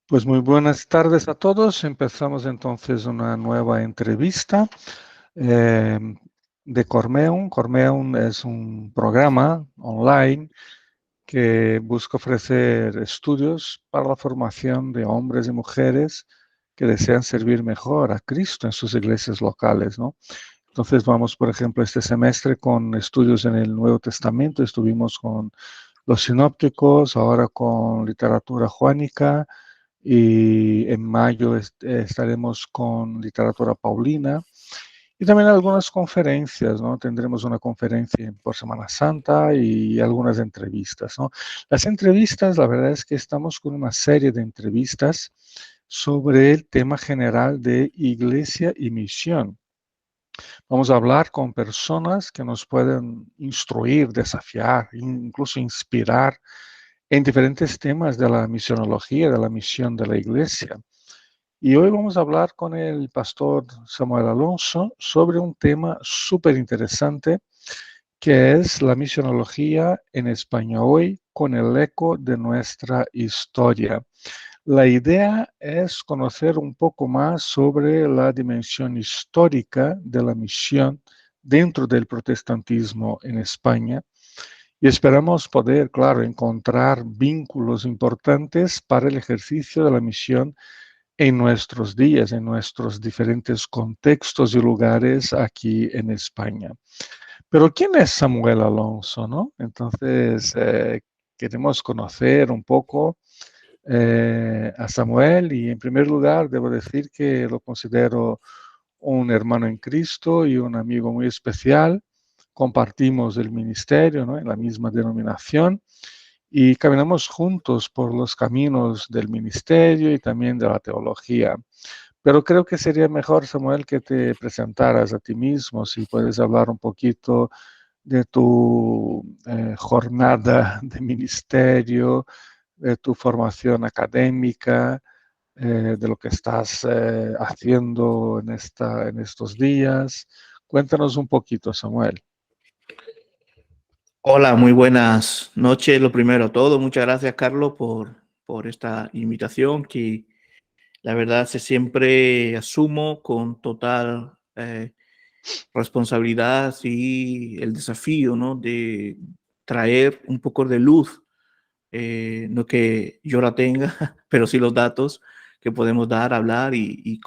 Pues muy buenas tardes a todos. Empezamos entonces una nueva entrevista eh, de Cormeum. Cormeum es un programa online que busca ofrecer estudios para la formación de hombres y mujeres que desean servir mejor a Cristo en sus iglesias locales, ¿no? Entonces vamos, por ejemplo, este semestre con estudios en el Nuevo Testamento. Estuvimos con los sinópticos, ahora con literatura joánica y en mayo estaremos con literatura paulina y también algunas conferencias, ¿no? Tendremos una conferencia por Semana Santa y algunas entrevistas, ¿no? Las entrevistas, la verdad es que estamos con una serie de entrevistas sobre el tema general de iglesia y misión. Vamos a hablar con personas que nos pueden instruir, desafiar, incluso inspirar en diferentes temas de la misionología, de la misión de la iglesia. Y hoy vamos a hablar con el pastor Samuel Alonso sobre un tema súper interesante que es la misionología en España hoy con el eco de nuestra historia. La idea es conocer un poco más sobre la dimensión histórica de la misión dentro del protestantismo en España y esperamos poder, claro, encontrar vínculos importantes para el ejercicio de la misión en nuestros días, en nuestros diferentes contextos y lugares aquí en España. Pero ¿quién es Samuel Alonso, no? Entonces, queremos conocer un poco a Samuel y en primer lugar debo decir que lo considero un hermano en Cristo y un amigo muy especial. Compartimos el ministerio, ¿no? En la misma denominación y caminamos juntos por los caminos del ministerio y también de la teología. Pero creo que sería mejor, Samuel, que te presentaras a ti mismo, si puedes hablar un poquito de tu jornada de ministerio, de tu formación académica, de lo que estás haciendo en estos días. Cuéntanos un poquito, Samuel. Hola, muy buenas noches. Lo primero todo, muchas gracias, Carlos, por esta invitación que la verdad se siempre asumo con total responsabilidad y el desafío, ¿no? De traer un poco de luz, no que yo la tenga, pero sí los datos que podemos dar, hablar y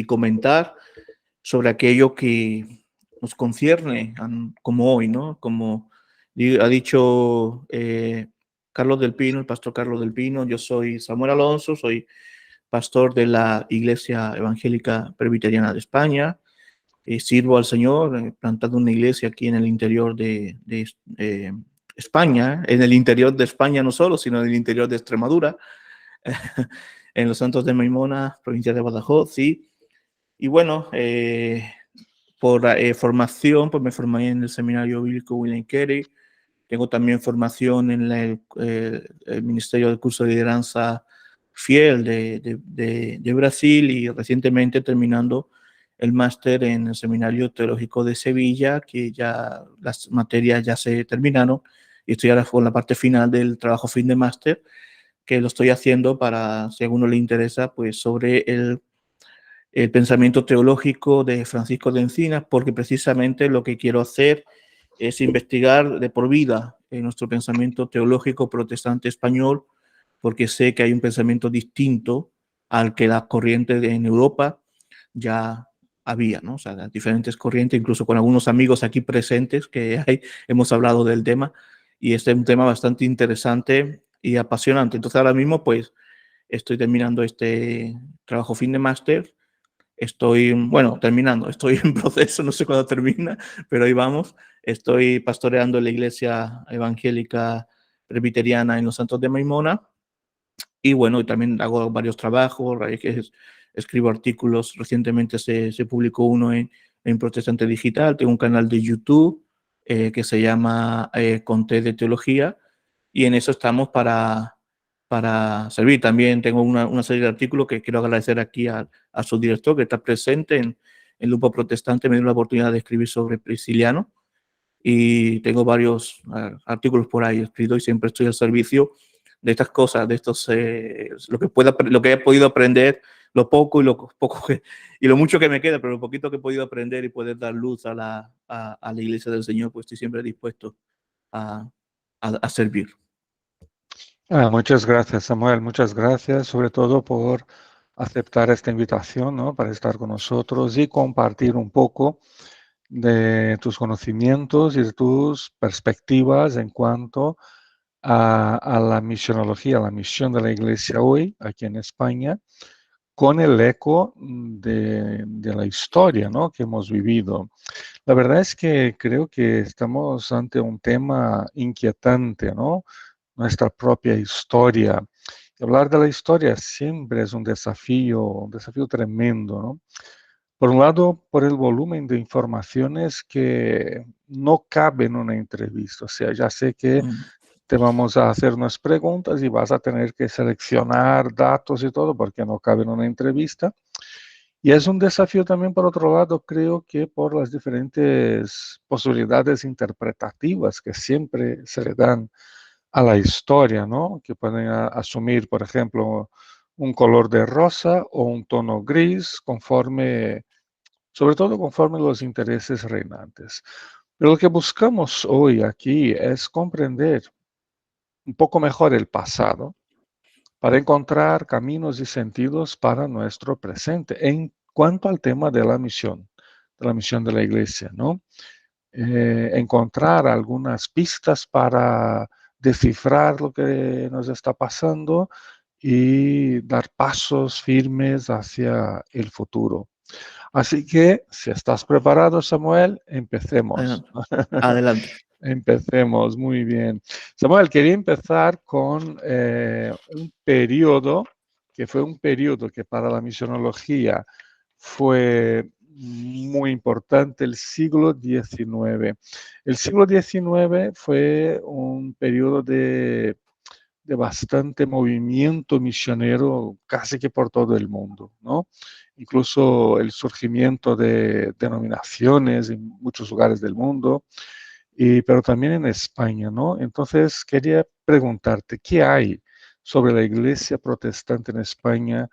comentar sobre aquello que nos concierne, como hoy, ¿no? Como ha dicho Carlos del Pino, el pastor Carlos del Pino, yo soy Samuel Alonso, soy pastor de la Iglesia Evangélica Presbiteriana de España. Sirvo al Señor plantando una iglesia aquí en el interior de España, en el interior de España no solo, sino en el interior de Extremadura, en los Santos de Maimona, provincia de Badajoz, sí. Y bueno, por formación, pues me formé en el Seminario Bíblico William Carey. Tengo también formación en el Ministerio del Curso de Lideranza Fiel de Brasil y recientemente terminando el máster en el Seminario Teológico de Sevilla, que ya las materias ya se terminaron y estoy ahora con la parte final del trabajo fin de máster, que lo estoy haciendo para, si a alguno le interesa, pues sobre el pensamiento teológico de Francisco de Encinas, porque precisamente lo que quiero hacer es investigar de por vida en nuestro pensamiento teológico protestante español, porque sé que hay un pensamiento distinto al que la corriente en Europa ya había, ¿no? O sea, las diferentes corrientes, incluso con algunos amigos aquí presentes que hay, hemos hablado del tema, y este es un tema bastante interesante y apasionante. Entonces ahora mismo, pues, estoy terminando este trabajo fin de máster. Estoy, bueno, terminando, estoy en proceso, no sé cuándo termina, pero ahí vamos. Estoy pastoreando la iglesia evangélica presbiteriana en los Santos de Maimona y bueno, también hago varios trabajos, escribo artículos, recientemente se publicó uno en Protestante Digital, tengo un canal de YouTube que se llama Conté de Teología y en eso estamos para servir. También tengo una serie de artículos que quiero agradecer aquí a su director que está presente en Lupo Protestante, me dio la oportunidad de escribir sobre Prisciliano y tengo varios artículos por ahí escritos y siempre estoy al servicio de estas cosas, de estos, lo que he podido aprender, lo poco y y lo mucho que me queda, pero lo poquito que he podido aprender y poder dar luz a la iglesia del Señor, pues estoy siempre dispuesto a servir. Muchas gracias, Samuel. Muchas gracias, sobre todo por aceptar esta invitación, ¿no? Para estar con nosotros y compartir un poco de tus conocimientos y de tus perspectivas en cuanto a la misionología, la misión de la Iglesia hoy, aquí en España, con el eco de la historia, ¿no? Que hemos vivido. La verdad es que creo que estamos ante un tema inquietante, ¿no? Nuestra propia historia. Y hablar de la historia siempre es un desafío tremendo, ¿no? Por un lado, por el volumen de informaciones que no cabe en una entrevista. O sea, ya sé que te vamos a hacer unas preguntas y vas a tener que seleccionar datos y todo porque no cabe en una entrevista. Y es un desafío también, por otro lado, creo que por las diferentes posibilidades interpretativas que siempre se le dan a la historia, ¿no? Que pueden asumir, por ejemplo, un color de rosa o un tono gris, sobre todo conforme los intereses reinantes. Pero lo que buscamos hoy aquí es comprender un poco mejor el pasado para encontrar caminos y sentidos para nuestro presente en cuanto al tema de la misión de la iglesia, ¿no? Encontrar algunas pistas para descifrar lo que nos está pasando y dar pasos firmes hacia el futuro. Así que, si estás preparado, Samuel, empecemos. Adelante. Adelante. Empecemos, muy bien. Samuel, quería empezar con un periodo que fue un periodo que para la misionología fue muy importante, el siglo XIX. El siglo XIX fue un periodo de bastante movimiento misionero casi que por todo el mundo, ¿no? Incluso el surgimiento de denominaciones en muchos lugares del mundo, pero también en España, ¿no? Entonces quería preguntarte, ¿qué hay sobre la iglesia protestante en España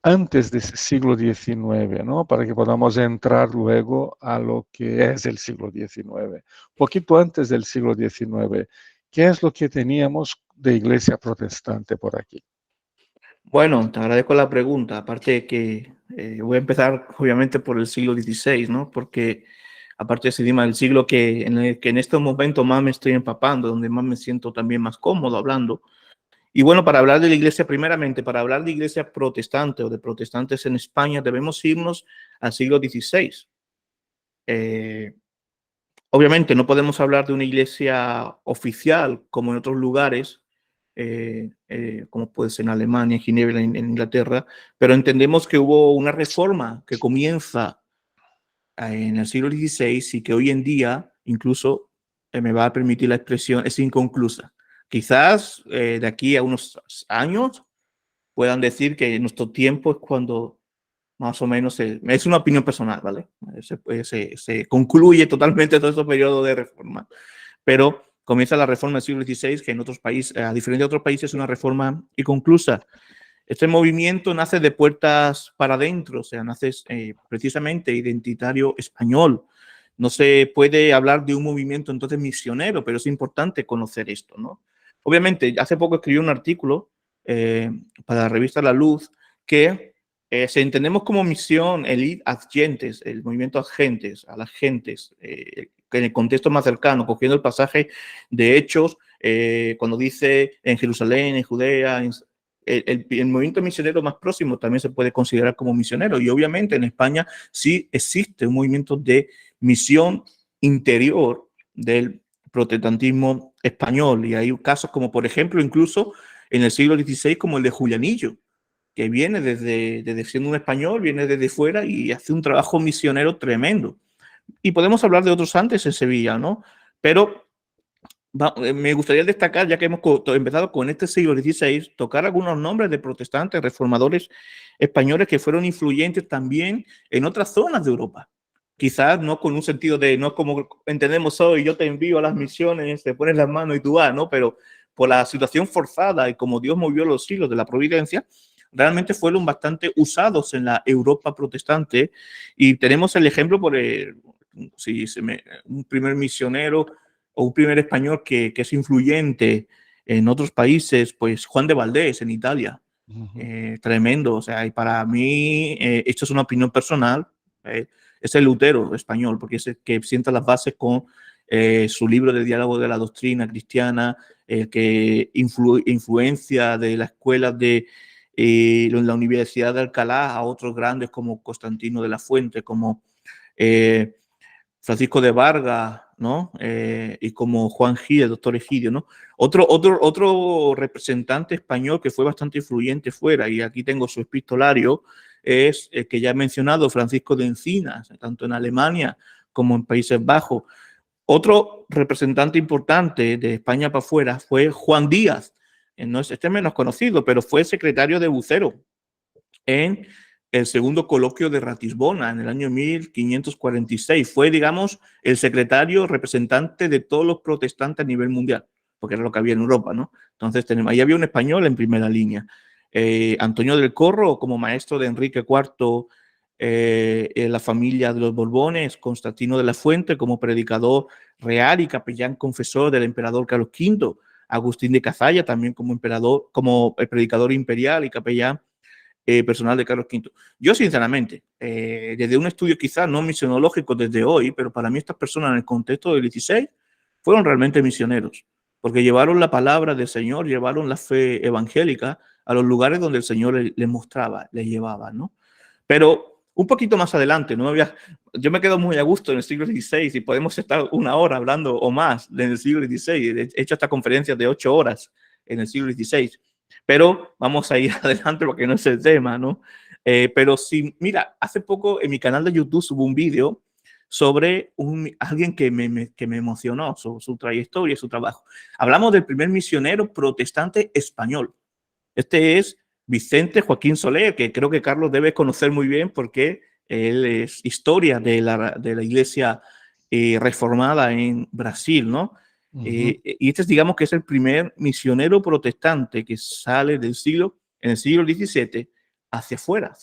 antes de ese siglo XIX, ¿no? Para que podamos entrar luego a lo que es el siglo XIX. Poquito antes del siglo XIX, ¿qué es lo que teníamos de iglesia protestante por aquí? Bueno, te agradezco la pregunta. Aparte de que voy a empezar obviamente por el siglo XVI, ¿no? Porque aparte de ese tema del siglo en el que en este momento más me estoy empapando, donde más me siento también más cómodo hablando. Y bueno, para hablar de la iglesia, primeramente, para hablar de iglesia protestante o de protestantes en España, debemos irnos al siglo XVI. Obviamente no podemos hablar de una iglesia oficial como en otros lugares, como puede ser en Alemania, en Ginebra, en Inglaterra, pero entendemos que hubo una reforma que comienza en el siglo XVI y que hoy en día, incluso me va a permitir la expresión, es inconclusa. Quizás de aquí a unos años puedan decir que en nuestro tiempo es cuando más o menos, es una opinión personal, ¿vale? Se concluye totalmente todo este periodo de reforma, pero comienza la reforma del siglo XVI, que en otros países, a diferencia de otros países, es una reforma inconclusa. Este movimiento nace de puertas para adentro, o sea, nace precisamente identitario español. No se puede hablar de un movimiento entonces misionero, pero es importante conocer esto, ¿no? Obviamente, hace poco escribí un artículo para la revista La Luz que si entendemos como misión el id ad gentes, el movimiento ad gentes, a las gentes, en el contexto más cercano, cogiendo el pasaje de Hechos, cuando dice en Jerusalén, en Judea, el movimiento misionero más próximo también se puede considerar como misionero. Y obviamente en España sí existe un movimiento de misión interior del protestantismo español. Y hay casos como, por ejemplo, incluso en el siglo XVI, como el de Julianillo, que viene desde siendo un español, viene desde fuera y hace un trabajo misionero tremendo. Y podemos hablar de otros antes en Sevilla, ¿no? Pero me gustaría destacar, ya que hemos empezado con este siglo XVI, tocar algunos nombres de protestantes, reformadores españoles que fueron influyentes también en otras zonas de Europa. Quizás no con un sentido de, no como entendemos hoy, yo te envío a las misiones, te pones las manos y tú vas, ¿no? Pero por la situación forzada y como Dios movió los hilos de la providencia, realmente fueron bastante usados en la Europa protestante. Y tenemos el ejemplo un primer misionero o un primer español que es influyente en otros países, pues Juan de Valdés en Italia. Tremendo, o sea, y para mí, esto es una opinión personal, es el Lutero español, porque es el que sienta las bases con su libro de diálogo de la doctrina cristiana, el que influencia de la escuela de la Universidad de Alcalá a otros grandes como Constantino de la Fuente, como Francisco de Vargas, ¿no? Y como Juan Gil, el doctor Egidio, ¿no? Otro representante español que fue bastante influyente fuera, y aquí tengo su epistolario, es el que ya he mencionado, Francisco de Encinas, tanto en Alemania como en Países Bajos. Otro representante importante de España para afuera fue Juan Díaz. Este es menos conocido, pero fue secretario de Bucero en el segundo coloquio de Ratisbona en el año 1546. Fue, digamos, el secretario representante de todos los protestantes a nivel mundial, porque era lo que había en Europa, ¿no? Entonces, ahí había un español en primera línea. Antonio del Corro, como maestro de Enrique IV, en la familia de los Borbones, Constantino de la Fuente, como predicador real y capellán confesor del emperador Carlos V, Agustín de Cazalla, también como emperador, como predicador imperial y capellán personal de Carlos V. Yo, sinceramente, desde un estudio quizás no misionológico desde hoy, pero para mí estas personas en el contexto del 16 fueron realmente misioneros, porque llevaron la palabra del Señor, llevaron la fe evangélica a los lugares donde el Señor les mostraba, les llevaba, ¿no? Pero un poquito más adelante, yo me quedo muy a gusto en el siglo XVI y podemos estar una hora hablando o más en el siglo XVI. He hecho hasta conferencias de 8 horas en el siglo XVI. Pero vamos a ir adelante porque no es el tema, ¿no? Pero sí, mira, hace poco en mi canal de YouTube subo un vídeo sobre alguien que me emocionó, su trayectoria, su trabajo. Hablamos del primer misionero protestante español. Este es Vicente Joaquín Soler, que creo que Carlos debe conocer muy bien porque él es historia de la iglesia reformada en Brasil, ¿no? Y este, digamos que es el primer misionero protestante que sale en el siglo XVII hacia afuera,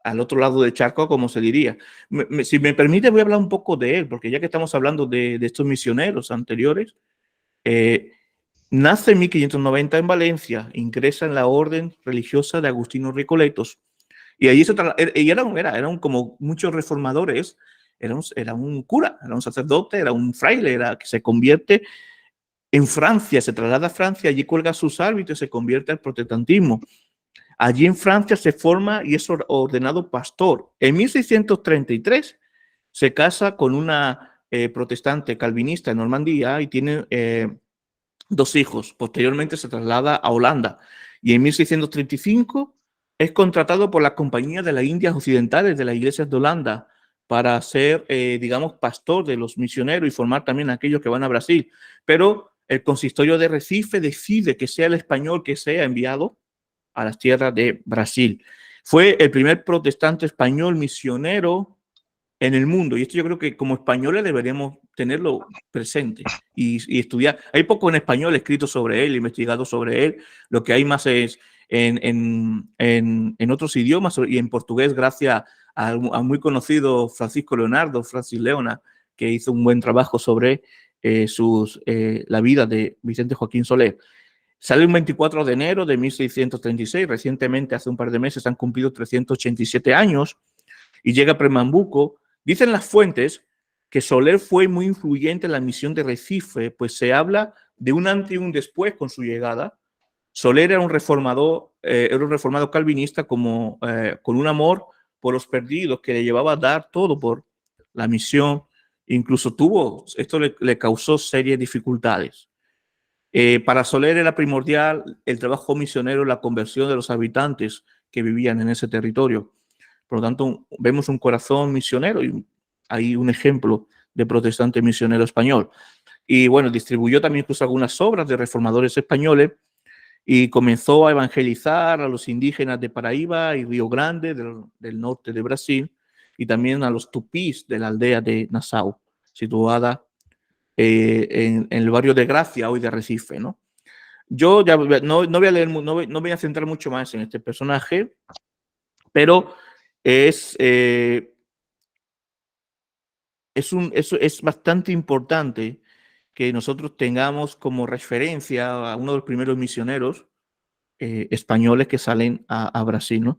al otro lado del charco, como se diría. Si me permite, voy a hablar un poco de él, porque ya que estamos hablando de estos misioneros anteriores, nace en 1590 en Valencia, ingresa en la orden religiosa de Agustinos Recoletos, y allí eran como muchos reformadores, era un cura, era un sacerdote, era un fraile, que se convierte en Francia, se traslada a Francia, allí cuelga sus hábitos y se convierte al protestantismo. Allí en Francia se forma y es ordenado pastor. En 1633 se casa con una protestante calvinista en Normandía y tiene 2 hijos. Posteriormente se traslada a Holanda y en 1635 es contratado por la Compañía de las Indias Occidentales de las Iglesias de Holanda para ser, digamos, pastor de los misioneros y formar también a aquellos que van a Brasil. Pero el consistorio de Recife decide que sea el español que sea enviado a las tierras de Brasil. Fue el primer protestante español misionero en el mundo. Y esto yo creo que como españoles deberíamos tenerlo presente y estudiar. Hay poco en español escrito sobre él, investigado sobre él. Lo que hay más es en otros idiomas y en portugués, gracias a muy conocido Francisco Leonardo, Francis Leona, que hizo un buen trabajo sobre la vida de Vicente Joaquín Soler. Sale un 24 de enero de 1636. Recientemente, hace un par de meses, han cumplido 387 años y llega a Pernambuco. Dicen las fuentes que Soler fue muy influyente en la misión de Recife, pues se habla de un antes y un después con su llegada. Soler era un reformado calvinista con un amor por los perdidos que le llevaba a dar todo por la misión. Incluso esto le causó serias dificultades. Para Soler era primordial el trabajo misionero, la conversión de los habitantes que vivían en ese territorio. Por lo tanto, vemos un corazón misionero y hay un ejemplo de protestante misionero español. Y bueno, distribuyó también incluso algunas obras de reformadores españoles y comenzó a evangelizar a los indígenas de Paraíba y Río Grande, del norte de Brasil, y también a los tupís de la aldea de Nassau, situada en el barrio de Gracia, hoy de Recife, ¿no? Yo ya no voy a leer, no voy a centrar mucho más en este personaje, pero es, es bastante importante que nosotros tengamos como referencia a uno de los primeros misioneros españoles que salen a Brasil, ¿no?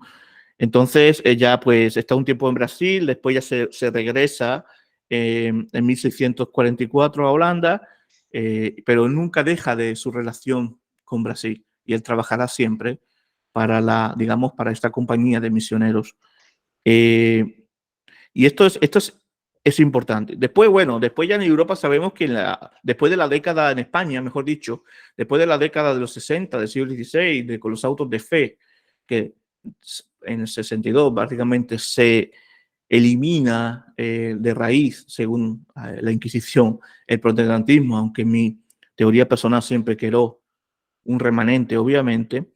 Entonces, ya pues está un tiempo en Brasil, después ya se regresa en 1644 a Holanda, pero nunca deja de su relación con Brasil y él trabajará siempre para digamos, para esta compañía de misioneros. Y es importante. Después, bueno, después ya en Europa sabemos que después de la década, en España, mejor dicho, después de la década de los 60, del siglo XVI, con los autos de fe, que en el 62 básicamente se elimina de raíz, según la Inquisición, el protestantismo, aunque mi teoría personal siempre quedó un remanente, obviamente,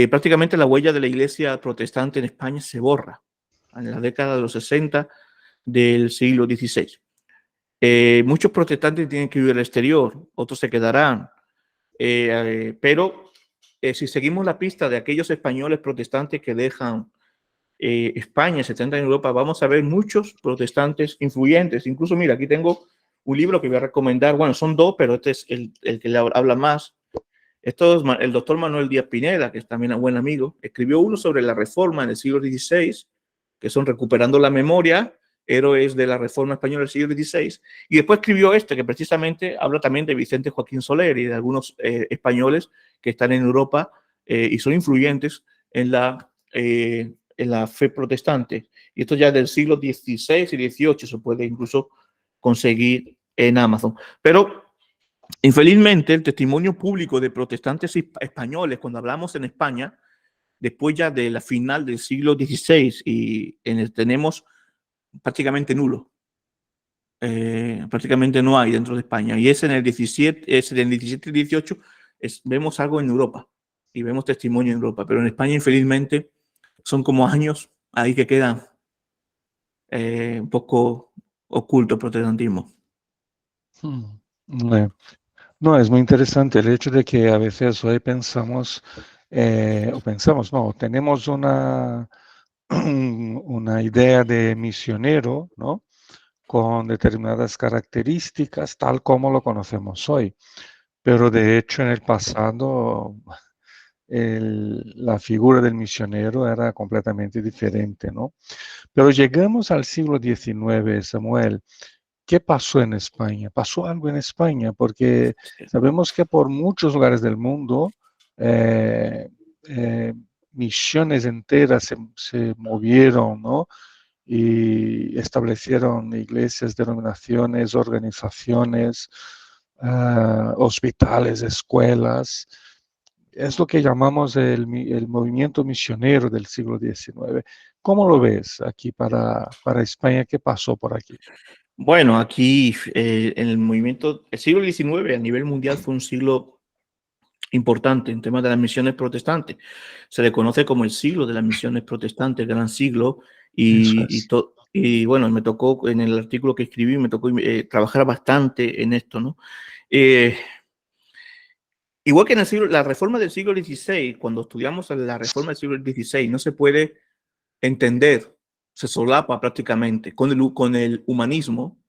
prácticamente la huella de la iglesia protestante en España se borra en la década de los 60 del siglo XVI. Muchos protestantes tienen que vivir al exterior, otros se quedarán, pero si seguimos la pista de aquellos españoles protestantes que dejan España, se centran en Europa, vamos a ver muchos protestantes influyentes. Incluso, mira, aquí tengo un libro que voy a recomendar, bueno, son dos, pero este es el que le habla más. Esto es el doctor Manuel Díaz Pineda, que es también un buen amigo, escribió uno sobre la Reforma en el siglo XVI, que son Recuperando la Memoria, héroes de la Reforma Española del siglo XVI, y después escribió este, que precisamente habla también de Vicente Joaquín Soler y de algunos españoles que están en Europa y son influyentes en la fe protestante. Y esto ya del siglo XVI y XVIII se puede incluso conseguir en Amazon. Pero infelizmente, el testimonio público de protestantes españoles, cuando hablamos en España, después ya de la final del siglo XVI, y tenemos prácticamente nulo. Prácticamente no hay dentro de España. Y es en el 17, es en el 17 y 18, vemos algo en Europa y vemos testimonio en Europa. Pero en España, infelizmente, son como años ahí que quedan un poco oculto el protestantismo. No, es muy interesante el hecho de que a veces hoy pensamos, no, tenemos una idea de misionero, ¿no? Con determinadas características, tal como lo conocemos hoy. Pero de hecho, en el pasado, la figura del misionero era completamente diferente, ¿no? Pero llegamos al siglo XIX, Samuel. ¿Qué pasó en España? Pasó algo en España, porque sabemos que por muchos lugares del mundo, eh, eh, misiones enteras se movieron, ¿no? Y establecieron iglesias, denominaciones, organizaciones, hospitales, escuelas. Es lo que llamamos el movimiento misionero del siglo XIX. ¿Cómo lo ves aquí para España? ¿Qué pasó por aquí? Bueno, aquí en el siglo XIX a nivel mundial fue un siglo importante en temas de las misiones protestantes. Se le conoce como el siglo de las misiones protestantes, gran siglo, Eso y, es. y bueno, me tocó en el artículo que escribí, me tocó trabajar bastante en esto, ¿no? Eh, igual que en la reforma del siglo XVI, cuando estudiamos la reforma del siglo XVI, no se puede entender, se solapa prácticamente con el humanismo.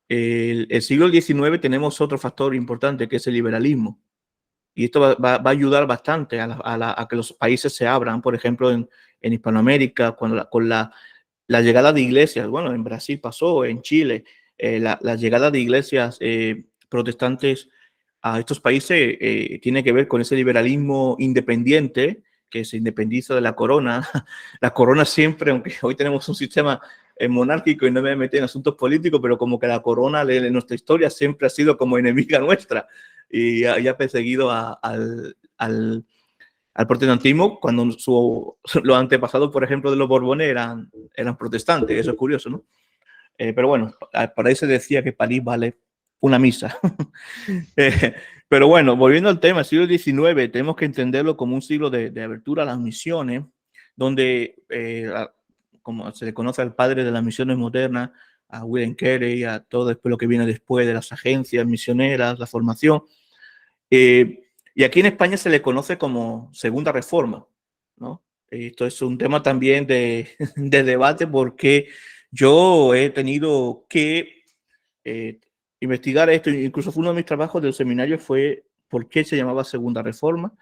El siglo XIX tenemos otro factor importante que es el liberalismo. Y esto va a ayudar bastante a que los países se abran, por ejemplo, en Hispanoamérica, con la llegada de iglesias. Bueno, en Brasil pasó, en Chile, la llegada de iglesias protestantes a estos países tiene que ver con ese liberalismo independiente que se independiza de la corona. La corona siempre, aunque hoy tenemos un sistema monárquico y no me voy a meter en asuntos políticos, pero como que la corona de nuestra historia siempre ha sido como enemiga nuestra y ha perseguido al protestantismo cuando los antepasados, por ejemplo, de los Borbones eran protestantes. Eso es curioso, ¿no? Pero bueno, para eso decía que París vale una misa. Pero bueno, volviendo al tema, el siglo XIX, tenemos que entenderlo como un siglo de abertura a las misiones, donde, como se le conoce al padre de las misiones modernas, a William Carey, a todo después lo que viene después de las agencias misioneras, la formación. Y aquí en España se le conoce como Segunda Reforma, ¿no? Esto es un tema también de, de debate porque yo he tenido que investigar esto, incluso fue uno de mis trabajos del seminario fue por qué se llamaba Segunda Reforma.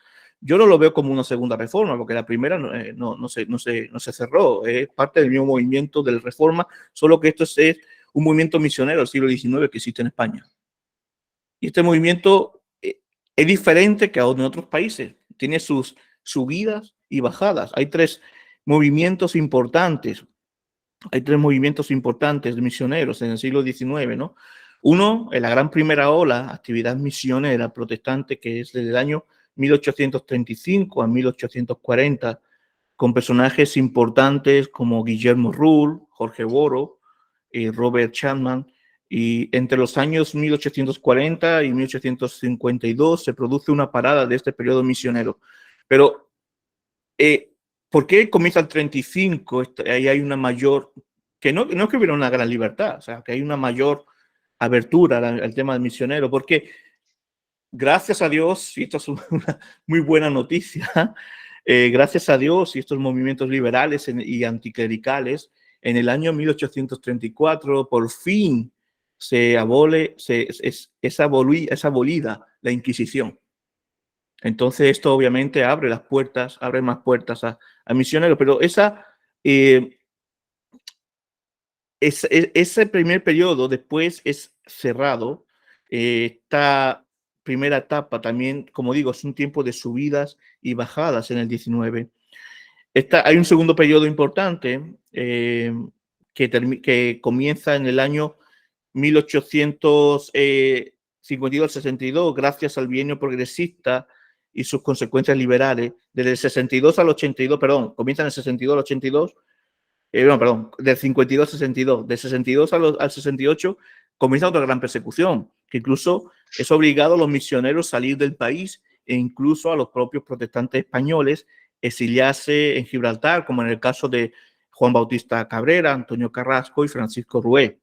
Yo no lo veo como una segunda reforma, porque la primera no se cerró, es parte del mismo movimiento de la reforma, solo que esto es un movimiento misionero del siglo XIX que existe en España. Y este movimiento es diferente que en otros países, tiene sus subidas y bajadas. Hay tres movimientos importantes de misioneros en el siglo XIX, ¿no? Uno, en la gran primera ola, actividad misionera protestante, que es desde el año 1835 a 1840, con personajes importantes como Guillermo Rull, Jorge Boro, Robert Chapman, y entre los años 1840 y 1852 se produce una parada de este periodo misionero. Pero, ¿por qué comienza el 35? Ahí hay una mayor, que no es que hubiera una gran libertad, o sea, que hay una mayor abertura al tema del misionero, porque gracias a Dios, y esto es una muy buena noticia, gracias a Dios y estos movimientos liberales y anticlericales, en el año 1834 por fin es abolida la Inquisición. Entonces esto obviamente abre más puertas a misioneros, pero ese primer periodo después es cerrado. Esta primera etapa también, como digo, es un tiempo de subidas y bajadas en el 19. Hay un segundo periodo importante que comienza en el año 1852-62, gracias al bienio progresista y sus consecuencias liberales. Desde el 62 al 82, perdón, comienza en el 62 al 82, no, perdón, del 52 al 62, del 62 al 68 comienza otra gran persecución, que incluso es obligado a los misioneros a salir del país e incluso a los propios protestantes españoles exiliarse en Gibraltar, como en el caso de Juan Bautista Cabrera, Antonio Carrasco y Francisco Rué.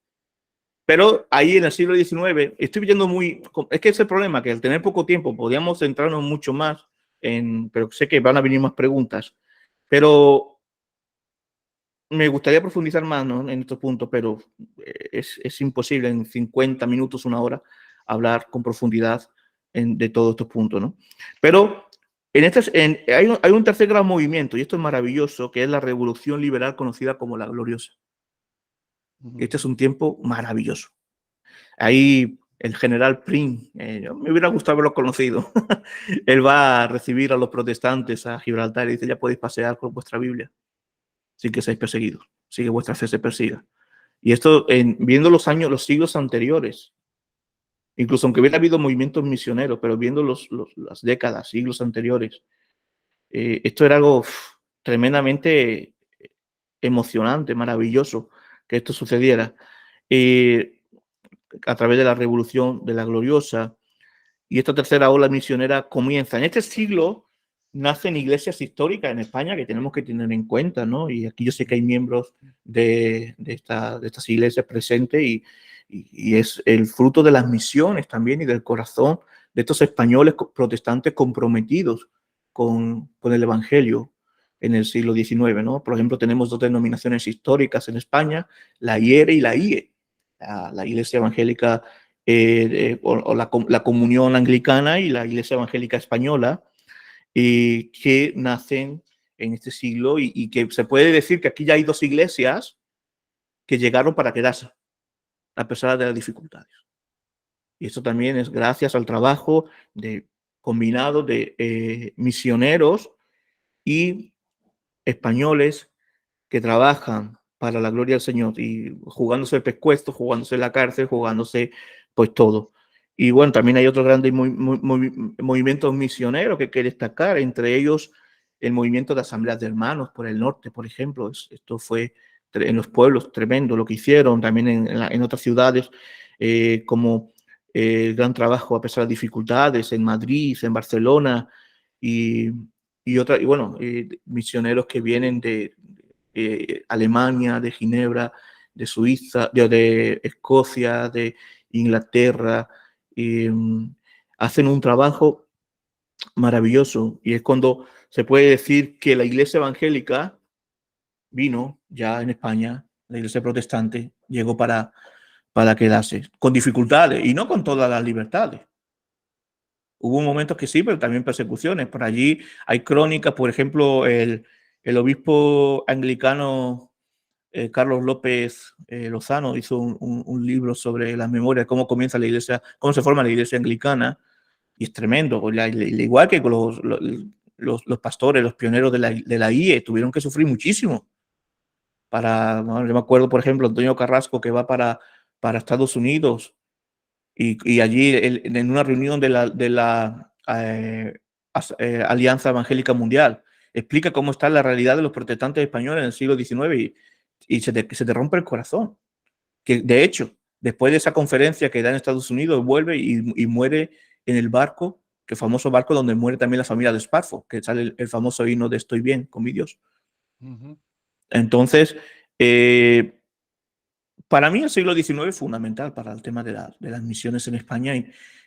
Pero ahí en el siglo XIX, estoy viendo es que es el problema, que al tener poco tiempo podíamos centrarnos mucho más pero sé que van a venir más preguntas, pero me gustaría profundizar más, ¿no?, en estos puntos, pero es imposible en 50 minutos, una hora, hablar con profundidad de todos estos puntos, ¿no? Pero hay un tercer gran movimiento, y esto es maravilloso, que es la revolución liberal conocida como la Gloriosa. Este es un tiempo maravilloso. Ahí el general Prim, me hubiera gustado haberlo conocido. Él va a recibir a los protestantes a Gibraltar y dice: ya podéis pasear con vuestra Biblia sin que seáis perseguidos, sin que vuestra fe se persiga. Y esto, viendo los siglos anteriores, incluso aunque hubiera habido movimientos misioneros, pero viendo las décadas, siglos anteriores, esto era algo tremendamente emocionante, maravilloso que esto sucediera. A través de la revolución de la Gloriosa, y esta tercera ola misionera comienza. En este siglo nacen iglesias históricas en España que tenemos que tener en cuenta, ¿no? Y aquí yo sé que hay miembros de estas iglesias presentes y es el fruto de las misiones también y del corazón de estos españoles protestantes comprometidos con el Evangelio en el siglo XIX, ¿no? Por ejemplo, tenemos dos denominaciones históricas en España, la IERE y la IE, la Iglesia Evangélica o la Comunión Anglicana y la Iglesia Evangélica Española, que nacen en este siglo y que se puede decir que aquí ya hay dos iglesias que llegaron para quedarse, a pesar de las dificultades. Y esto también es gracias al trabajo combinado de misioneros y españoles que trabajan para la gloria del Señor y jugándose el pescuezo, jugándose la cárcel, jugándose pues todo. Y bueno, también hay otros grandes movimientos misioneros que hay que destacar, entre ellos el movimiento de asambleas de hermanos por el norte, por ejemplo. Esto fue en los pueblos tremendo lo que hicieron, también en otras ciudades, como el gran trabajo a pesar de dificultades en Madrid, en Barcelona y bueno, misioneros que vienen de Alemania, de Ginebra, Suiza, de Escocia, de Inglaterra, hacen un trabajo maravilloso, y es cuando se puede decir que la iglesia evangélica vino ya en España, la iglesia protestante llegó para quedarse, con dificultades y no con todas las libertades. Hubo momentos que sí, pero también persecuciones. Por allí hay crónicas, por ejemplo, el obispo anglicano Carlos López Lozano hizo un libro sobre las memorias, cómo comienza la iglesia, cómo se forma la iglesia anglicana, y es tremendo. Igual que con los pastores, los pioneros de la IE, tuvieron que sufrir muchísimo. Yo me acuerdo, por ejemplo, Antonio Carrasco, que va para Estados Unidos, y allí en una reunión de la Alianza Evangélica Mundial, explica cómo está la realidad de los protestantes españoles en el siglo XIX, y se te rompe el corazón. Que de hecho, después de esa conferencia que da en Estados Unidos, vuelve y muere en el barco, que famoso barco donde muere también la familia de Sparfo, que sale el famoso himno de Estoy bien con mi Dios. Entonces, para mí el siglo XIX es fundamental para el tema de las misiones en España,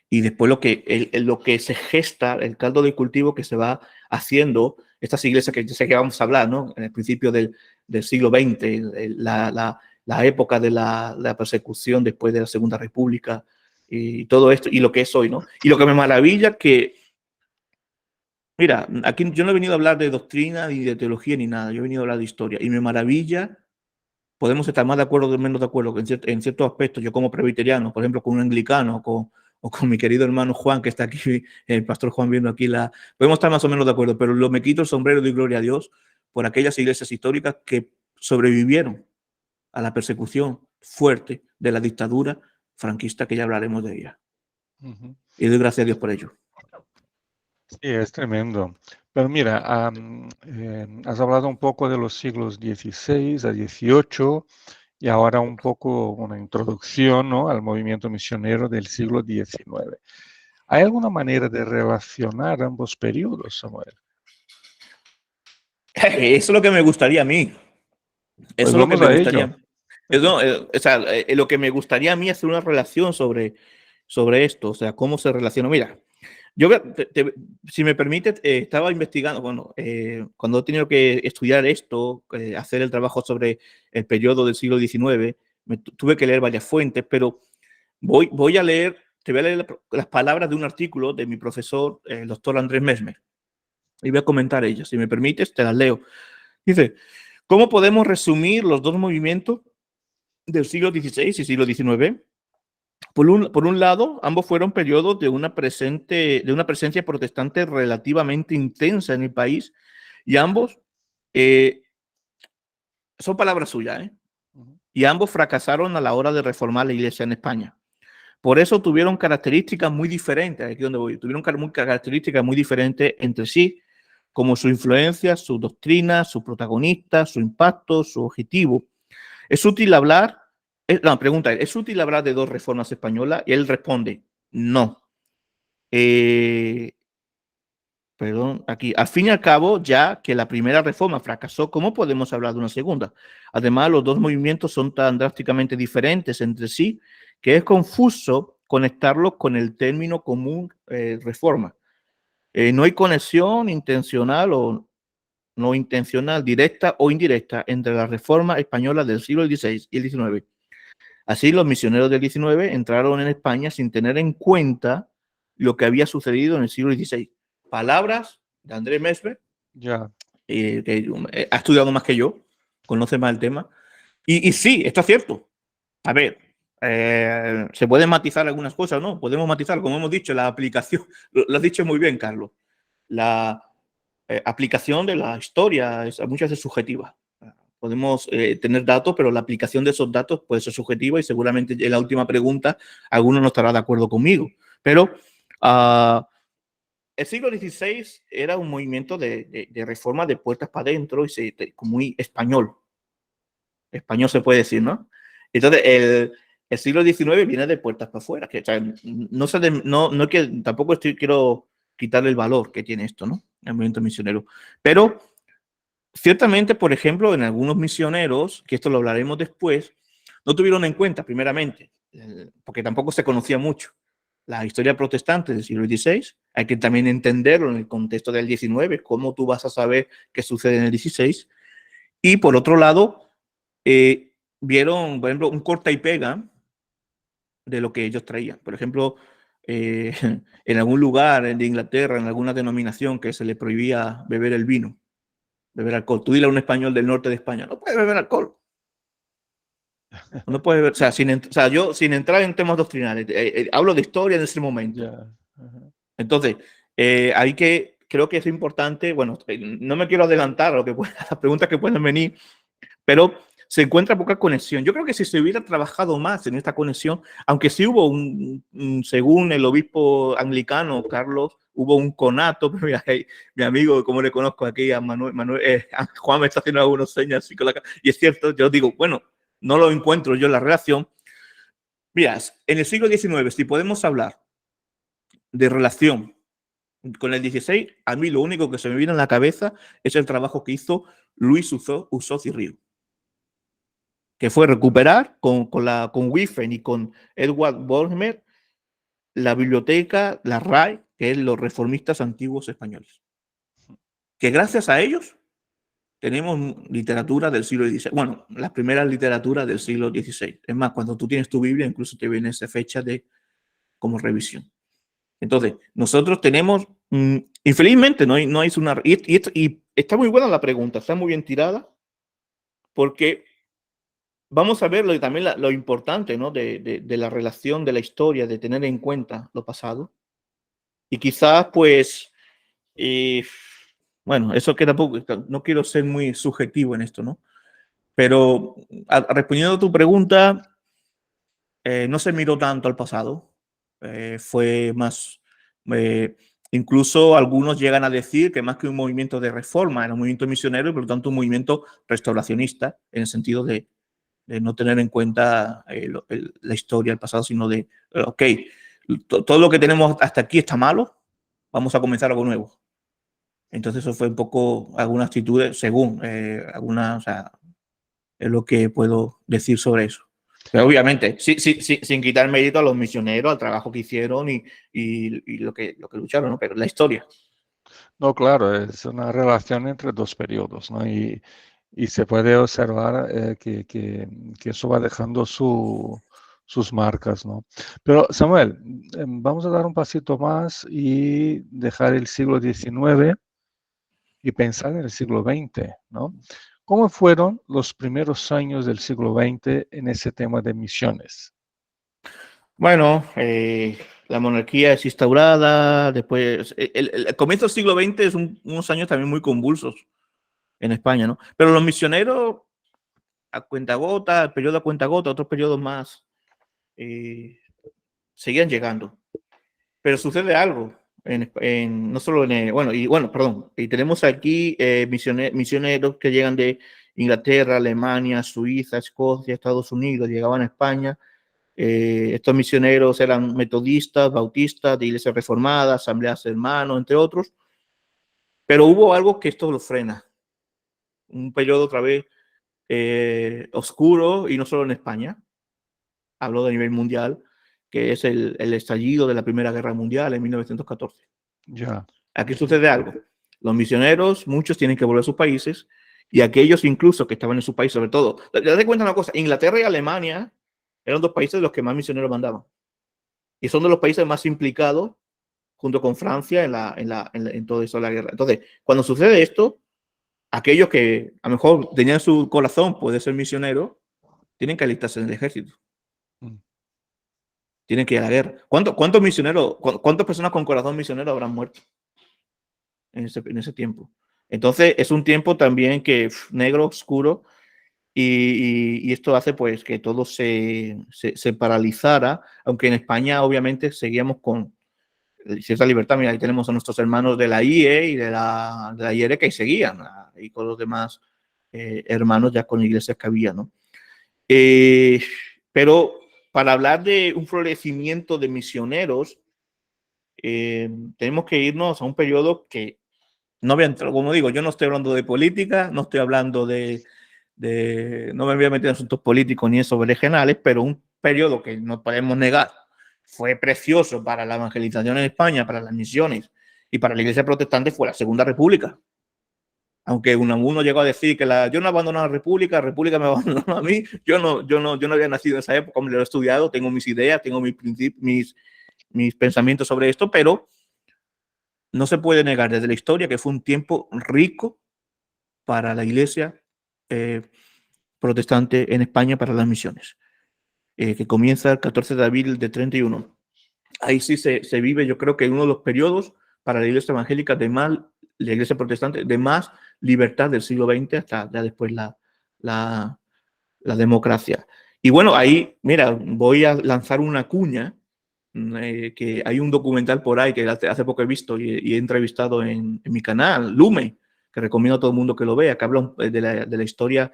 y después lo que se gesta, el caldo de cultivo que se va haciendo, estas iglesias que yo sé que vamos a hablar, ¿no? En el principio del siglo XX, la época de la persecución después de la Segunda República, y todo esto, y lo que es hoy, ¿no? Y lo que me maravilla que, mira, aquí yo no he venido a hablar de doctrina, ni de teología, ni nada, yo he venido a hablar de historia, y me maravilla. Podemos estar más de acuerdo o menos de acuerdo en ciertos aspectos. Yo como presbiteriano, por ejemplo, con un anglicano o con mi querido hermano Juan, que está aquí, el pastor Juan viendo aquí, podemos estar más o menos de acuerdo, pero me quito el sombrero y doy gloria a Dios por aquellas iglesias históricas que sobrevivieron a la persecución fuerte de la dictadura franquista, que ya hablaremos de ella. Y doy gracias a Dios por ello. Sí, es tremendo. Pero mira, has hablado un poco de los siglos XVI a XVIII y ahora un poco una introducción, ¿no?, al movimiento misionero del siglo XIX. ¿Hay alguna manera de relacionar ambos periodos, Samuel? Eso es lo que me gustaría a mí. Eso Pues es lo que vamos me a gustaría. ello. Lo que me gustaría a mí es hacer una relación sobre esto, o sea, cómo se relaciona. Mira, yo, si me permite, estaba investigando, bueno, cuando he tenido que estudiar esto, hacer el trabajo sobre el periodo del siglo XIX, tuve que leer varias fuentes, pero voy a leer, te voy a leer las palabras de un artículo de mi profesor, el doctor Andrés Mesmer, y voy a comentar ellas. Si me permites, te las leo. Dice, ¿cómo podemos resumir los dos movimientos del siglo XVI y siglo XIX? Por un lado, ambos fueron periodos de una presencia protestante relativamente intensa en el país, y ambos, son palabras suyas, y ambos fracasaron a la hora de reformar la iglesia en España. Por eso tuvieron características muy diferentes, aquí donde voy, tuvieron características muy diferentes entre sí, como su influencia, su doctrina, su protagonista, su impacto, su objetivo. ¿Es útil hablar? La pregunta es útil hablar de dos reformas españolas? Y él responde, no. Perdón, aquí. Al fin y al cabo, ya que la primera reforma fracasó, ¿cómo podemos hablar de una segunda? Además, los dos movimientos son tan drásticamente diferentes entre sí que es confuso conectarlos con el término común, reforma. No hay conexión intencional o no intencional, directa o indirecta, entre la reforma española del siglo XVI y el XIX. Así, los misioneros del XIX entraron en España sin tener en cuenta lo que había sucedido en el siglo XVI. Palabras de Andrés Mesmer, que ha estudiado más que yo, conoce más el tema. Y sí, está cierto. A ver, se pueden matizar algunas cosas, ¿no? Podemos matizar, como hemos dicho, la aplicación, lo has dicho muy bien, Carlos, la aplicación de la historia muchas veces subjetiva. Podemos tener datos, pero la aplicación de esos datos puede ser subjetiva, y seguramente en la última pregunta alguno no estará de acuerdo conmigo. Pero el siglo XVI era un movimiento de reforma de puertas para adentro, y muy español. Español se puede decir, ¿no? Entonces, el siglo XIX viene de puertas para afuera. Que, o sea, no que tampoco quiero quitarle el valor que tiene esto, ¿no? El movimiento misionero. Pero ciertamente, por ejemplo, en algunos misioneros, que esto lo hablaremos después, no tuvieron en cuenta, primeramente, porque tampoco se conocía mucho, la historia protestante del siglo XVI. Hay que también entenderlo en el contexto del XIX, cómo tú vas a saber qué sucede en el XVI. Y por otro lado, vieron, por ejemplo, un corta y pega de lo que ellos traían. Por ejemplo, en algún lugar de Inglaterra, en alguna denominación que se le prohibía beber el vino, beber alcohol. Tú dile a un español del norte de España, no puedes beber alcohol. No puedes beber, o sea, yo sin entrar en temas doctrinales, hablo de historia en ese momento. Ya. Ajá. Entonces, creo que es importante, bueno, no me quiero adelantar a las preguntas que pueden venir, pero se encuentra poca conexión. Yo creo que si se hubiera trabajado más en esta conexión, aunque sí hubo según el obispo anglicano, Carlos, hubo un conato, pero mira, hey, mi amigo, como le conozco aquí a a Juan me está haciendo algunas señas, y es cierto, yo digo, bueno, no lo encuentro yo en la relación. Mira, en el siglo XIX, si podemos hablar de relación con el 16, a mí lo único que se me viene en la cabeza es el trabajo que hizo Luis Usoz y Río, que fue recuperar con Wiffen y con Edward Borgmer la biblioteca, la RAE, que es los reformistas antiguos españoles. Que gracias a ellos tenemos literatura del siglo XVI. Bueno, las primeras literaturas del siglo XVI. Es más, cuando tú tienes tu Biblia, incluso te viene esa fecha como revisión. Entonces, nosotros tenemos, infelizmente, no hay una... Y está muy buena la pregunta, está muy bien tirada, porque vamos a ver también lo importante, ¿no? de la relación de la historia, de tener en cuenta lo pasado. Y quizás, pues, bueno, eso que tampoco, no quiero ser muy subjetivo en esto, ¿no? Pero respondiendo a tu pregunta, no se miró tanto al pasado, fue más, incluso algunos llegan a decir que más que un movimiento de reforma, era un movimiento misionero y por lo tanto un movimiento restauracionista, en el sentido de no tener en cuenta la historia, el pasado, sino de, ok, todo lo que tenemos hasta aquí está malo, vamos a comenzar algo nuevo. Entonces eso fue un poco algunas actitudes, según algunas, o sea, es lo que puedo decir sobre eso. Pero obviamente, sin quitar mérito a los misioneros, al trabajo que hicieron y lo que lucharon, ¿no? Pero la historia. No, claro, es una relación entre dos periodos, ¿no? Y se puede observar que eso va dejando sus marcas, ¿no? Pero Samuel, vamos a dar un pasito más y dejar el siglo XIX y pensar en el siglo XX, ¿no? ¿Cómo fueron los primeros años del siglo XX en ese tema de misiones? Bueno, la monarquía es instaurada, después, el comienzo del siglo XX es unos años también muy convulsos en España, ¿no? Pero los misioneros a cuentagota, el periodo a cuentagota, otros periodos más, seguían llegando. Pero sucede algo, no solo perdón, y tenemos aquí misioneros que llegan de Inglaterra, Alemania, Suiza, Escocia, Estados Unidos, llegaban a España. Estos misioneros eran metodistas, bautistas, de iglesias reformadas, asambleas hermanos, entre otros. Pero hubo algo que esto lo frena. Un periodo otra vez oscuro, y no solo en España, hablo de nivel mundial, que es el estallido de la Primera Guerra Mundial en 1914. Ya. Aquí sucede algo. Los misioneros, muchos tienen que volver a sus países, y aquellos incluso que estaban en su país, sobre todo, date cuenta una cosa, Inglaterra y Alemania eran dos países de los que más misioneros mandaban. Y son de los países más implicados, junto con Francia, en todo eso de la guerra. Entonces, cuando sucede esto, aquellos que a lo mejor tenían su corazón, puede ser misionero, tienen que alistarse en el ejército. Tienen que ir a la guerra. ¿Cuántos misioneros, cuántas personas con corazón misionero habrán muerto en ese tiempo? Entonces, es un tiempo también negro, oscuro, y esto hace pues que todo se paralizara, aunque en España obviamente seguíamos con cierta libertad. Mira, ahí tenemos a nuestros hermanos de la IE y de la IERE que seguían, y con los demás hermanos ya con iglesias que había, ¿no? Pero para hablar de un florecimiento de misioneros, tenemos que irnos a un periodo que no voy a entrar, como digo, yo no estoy hablando de política, no estoy hablando de no me voy a meter en asuntos políticos ni en esos regionales, pero un periodo que no podemos negar fue precioso para la evangelización en España, para las misiones y para la Iglesia protestante, fue la Segunda República. Aunque uno llegó a decir que yo no abandoné a la República me abandonó a mí. Yo no había nacido en esa época, lo he estudiado, tengo mis ideas, tengo mis pensamientos sobre esto, pero no se puede negar desde la historia que fue un tiempo rico para la Iglesia protestante en España, para las misiones, que comienza el 14 de abril de 31. Ahí sí se vive, yo creo que uno de los periodos para la Iglesia evangélica la Iglesia protestante, de más libertad del siglo XX hasta ya después la democracia. Y bueno, ahí, mira, voy a lanzar una cuña, que hay un documental por ahí que hace poco he visto y he entrevistado en mi canal, Lume, que recomiendo a todo el mundo que lo vea, que habla de la historia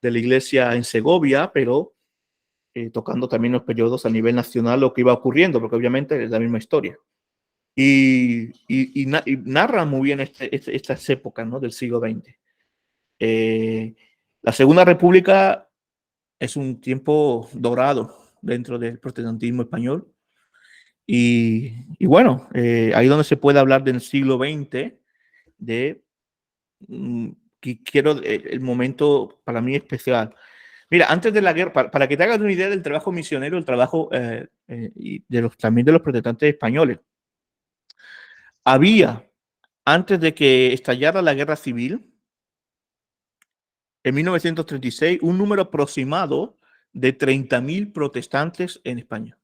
de la Iglesia en Segovia, pero tocando también los periodos a nivel nacional, lo que iba ocurriendo, porque obviamente es la misma historia. Y narra muy bien estas épocas, ¿no?, del siglo XX. La Segunda República es un tiempo dorado dentro del protestantismo español. Y bueno, ahí donde se puede hablar del siglo XX, que quiero el momento para mí especial. Mira, antes de la guerra, para que te hagas una idea del trabajo misionero, el trabajo y también de los protestantes españoles. Había, antes de que estallara la guerra civil, en 1936, un número aproximado de 30.000 protestantes en España.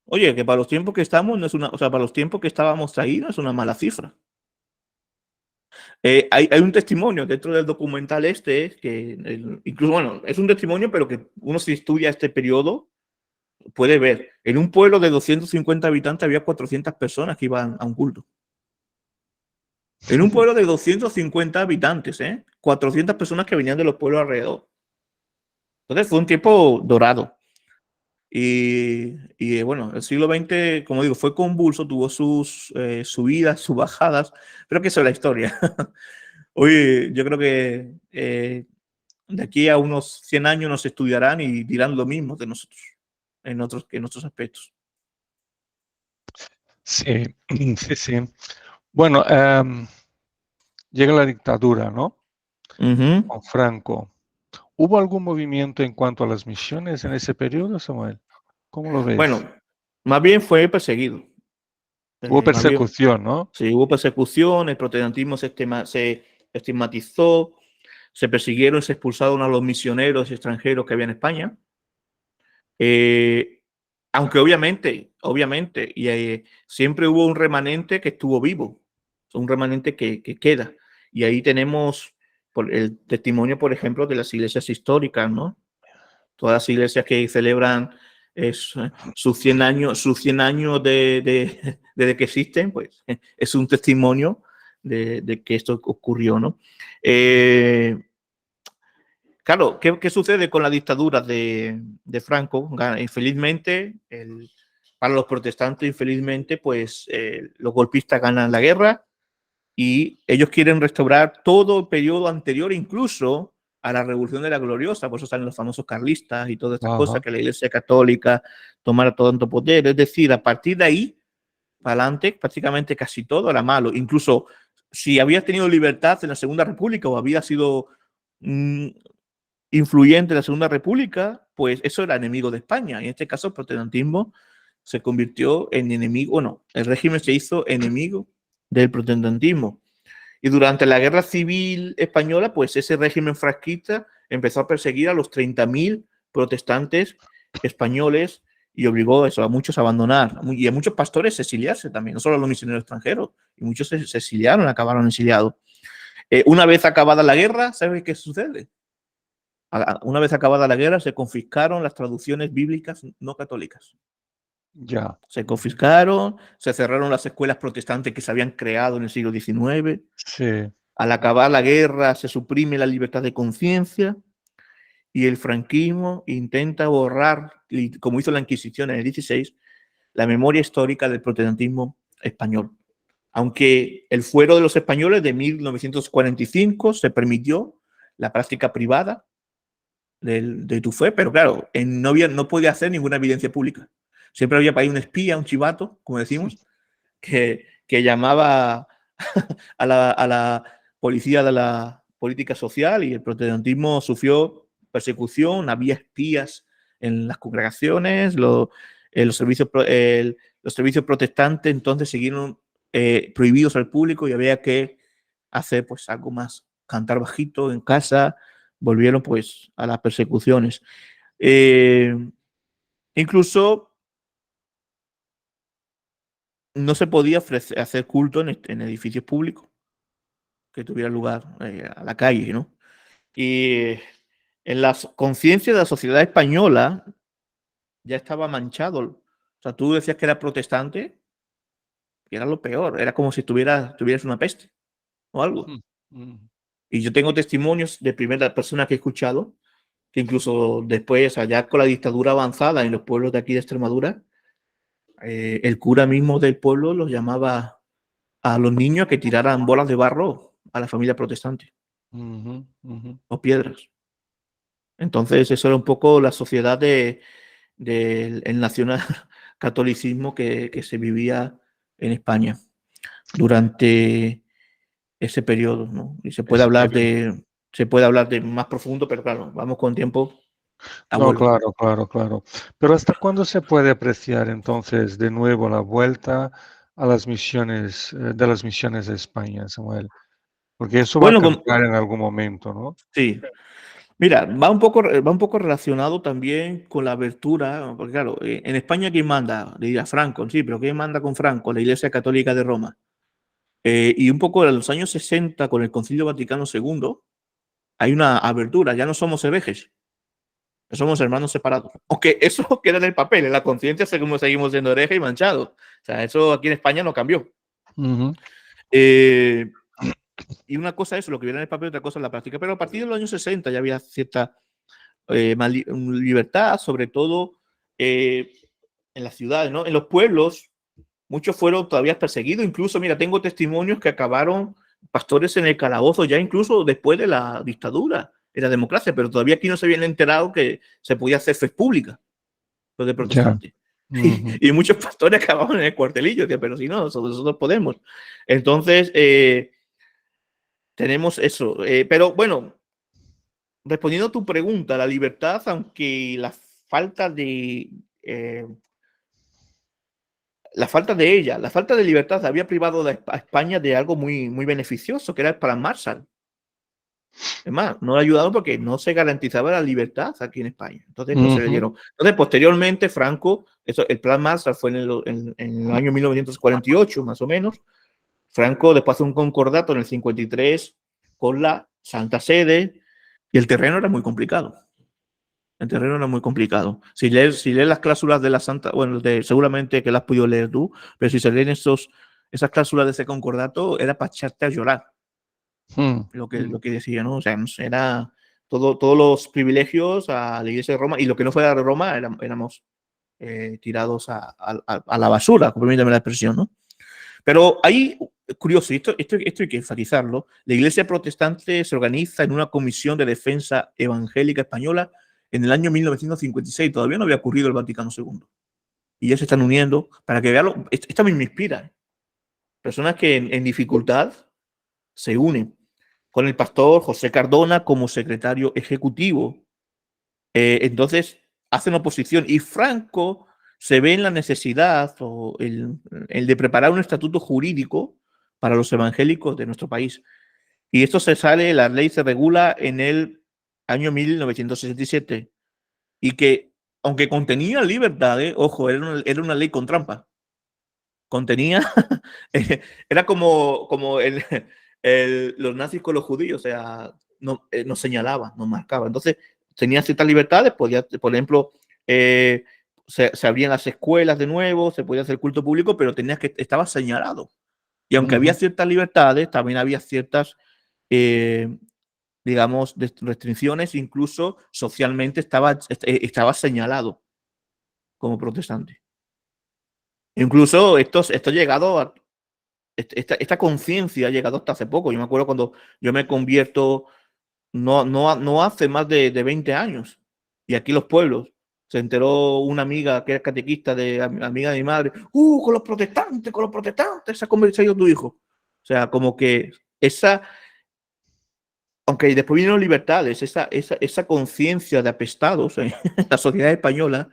Oye, que para los tiempos que estamos, no es una, o sea, para los tiempos que estábamos ahí, no es una mala cifra. Hay un testimonio dentro del documental incluso, bueno, es un testimonio, pero que uno, si estudia este periodo, puede ver. En un pueblo de 250 habitantes había 400 personas que iban a un culto. En un pueblo de 250 habitantes, 400 personas que venían de los pueblos alrededor. Entonces fue un tiempo dorado. Y bueno, el siglo XX, como digo, fue convulso, tuvo sus subidas, sus bajadas, pero que eso es la historia. Hoy yo creo que de aquí a unos 100 años nos estudiarán y dirán lo mismo de nosotros en otros aspectos. Sí, sí, sí. Bueno, llega la dictadura, ¿no? Con Franco. ¿Hubo algún movimiento en cuanto a las misiones en ese periodo, Samuel? ¿Cómo lo ves? Bueno, más bien fue perseguido. Hubo persecución, ¿no? Sí, hubo persecución, el protestantismo se estigmatizó, se persiguieron, se expulsaron a los misioneros extranjeros que había en España. Aunque obviamente, y siempre hubo un remanente que estuvo vivo, un remanente que queda. Y ahí tenemos el testimonio, por ejemplo, de las iglesias históricas, ¿no? Todas las iglesias que celebran sus 100 años, desde que existen, pues es un testimonio de que esto ocurrió, ¿no? Claro, ¿qué sucede con la dictadura de Franco? Infelizmente, para los protestantes, infelizmente, pues los golpistas ganan la guerra y ellos quieren restaurar todo el periodo anterior, incluso a la Revolución de la Gloriosa. Por eso salen los famosos carlistas y todas estas cosas, que la Iglesia Católica tomara tanto poder. Es decir, a partir de ahí, para adelante, prácticamente casi todo era malo. Incluso si habías tenido libertad en la Segunda República o había sido influyente de la Segunda República, pues eso era enemigo de España. En este caso, el protestantismo se convirtió en enemigo, bueno, el régimen se hizo enemigo del protestantismo. Y durante la Guerra Civil Española, pues ese régimen franquista empezó a perseguir a los 30.000 protestantes españoles y obligó a muchos a abandonar, y a muchos pastores a exiliarse también, no solo a los misioneros extranjeros, y muchos se exiliaron, acabaron exiliados. Una vez acabada la guerra, ¿sabes qué sucede? Una vez acabada la guerra, se confiscaron las traducciones bíblicas no católicas. Ya. Se confiscaron, se cerraron las escuelas protestantes que se habían creado en el siglo XIX. Sí. Al acabar la guerra, se suprime la libertad de conciencia y el franquismo intenta borrar, como hizo la Inquisición en el 16, la memoria histórica del protestantismo español. Aunque el fuero de los españoles de 1945 se permitió la práctica privada de tu fe, pero claro, no podía hacer ninguna evidencia pública. Siempre había para ahí un espía, un chivato, como decimos, que llamaba a la policía de la política social, y el protestantismo sufrió persecución, había espías en las congregaciones, los servicios protestantes entonces siguieron prohibidos al público, y había que hacer pues algo más, cantar bajito en casa, volvieron pues a las persecuciones. Incluso no se podía hacer culto en edificios públicos que tuviera lugar a la calle, ¿no? Y en la conciencia de la sociedad española ya estaba manchado. O sea, tú decías que era protestante y era lo peor. Era como si tuvieras una peste o algo. Y yo tengo testimonios de primera persona que he escuchado, que incluso después, allá con la dictadura avanzada en los pueblos de aquí de Extremadura, el cura mismo del pueblo los llamaba a los niños que tiraran bolas de barro a la familia protestante o piedras. Entonces, eso era un poco la sociedad del nacional catolicismo que se vivía en España durante ese periodo, ¿no? Y Ese periodo. se puede hablar de más profundo, pero claro, vamos con tiempo a No, vuelo. claro, claro, claro. Pero ¿hasta cuándo se puede apreciar entonces de nuevo la vuelta a las misiones, de las misiones de España, Samuel? Porque eso va a Bueno, cambiar en algún momento, ¿no? sí. Mira, va un poco relacionado también con la abertura, porque claro, en España ¿quién manda? Le dirá Franco, sí, pero ¿quién manda con Franco? La Iglesia Católica de Roma. Y un poco en los años 60, con el Concilio Vaticano II, hay una abertura, ya no somos herejes, somos hermanos separados. Aunque eso queda en el papel, en la conciencia seguimos siendo herejes y manchados. O sea, eso aquí en España no cambió. Eh, y una cosa es lo que viene en el papel, otra cosa es la práctica. Pero a partir de los años 60 ya había cierta libertad, sobre todo en las ciudades, ¿no? En los pueblos, muchos fueron todavía perseguidos. Incluso, mira, tengo testimonios que acabaron pastores en el calabozo, ya incluso después de la dictadura, de la democracia, pero todavía aquí no se habían enterado que se podía hacer fe pública, lo de Ya. protestantes. Y muchos pastores acababan en el cuartelillo, que, pero si no, nosotros podemos. Entonces, tenemos eso. Pero bueno, respondiendo a tu pregunta, la libertad, aunque falta de eh, la falta de libertad había privado a España de algo muy, muy beneficioso, que era el Plan Marshall. Es más, no ha ayudado porque no se garantizaba la libertad aquí en España. Entonces no se le dieron. Entonces, posteriormente, Franco, el Plan Marshall fue en el año 1948, más o menos. Franco después hace un concordato en el 53 con la Santa Sede, y el terreno era muy complicado. El terreno era muy complicado. Si lees las cláusulas de la Santa, bueno, seguramente que las has podido leer tú, pero si se leen esas cláusulas de ese concordato, era para echarte a llorar lo que decía, ¿no? O sea, era todos los privilegios a la Iglesia de Roma, y lo que no fuera de Roma éramos tirados a la basura, permítame la expresión, ¿no? Pero ahí, curioso, esto hay que enfatizarlo, la Iglesia protestante se organiza en una comisión de defensa evangélica española en el año 1956, todavía no había ocurrido el Vaticano II. Y ya se están uniendo para que vean, esto me inspira. Personas que en dificultad se unen con el pastor José Cardona como secretario ejecutivo. Entonces hacen oposición, y Franco se ve en la necesidad o el de preparar un estatuto jurídico para los evangélicos de nuestro país. Y esto la ley se regula en el año 1967, y que, aunque contenía libertades, ojo, era una ley con trampa. Contenía, era como los nazis con los judíos, o sea, nos señalaba, nos marcaba. Entonces, tenía ciertas libertades, podía, por ejemplo, se abrían las escuelas de nuevo, se podía hacer culto público, pero estaba señalado. Y aunque había ciertas libertades, también había ciertas, digamos, restricciones, incluso socialmente estaba señalado como protestante. Incluso esto ha llegado esta conciencia ha llegado hasta hace poco. Yo me acuerdo cuando yo me convierto, no hace más de 20 años, y aquí los pueblos, se enteró una amiga que era catequista, amiga de mi madre, con los protestantes, se ha convertido tu hijo. O sea, como que aunque después vinieron libertades, esa conciencia de apestados en la sociedad española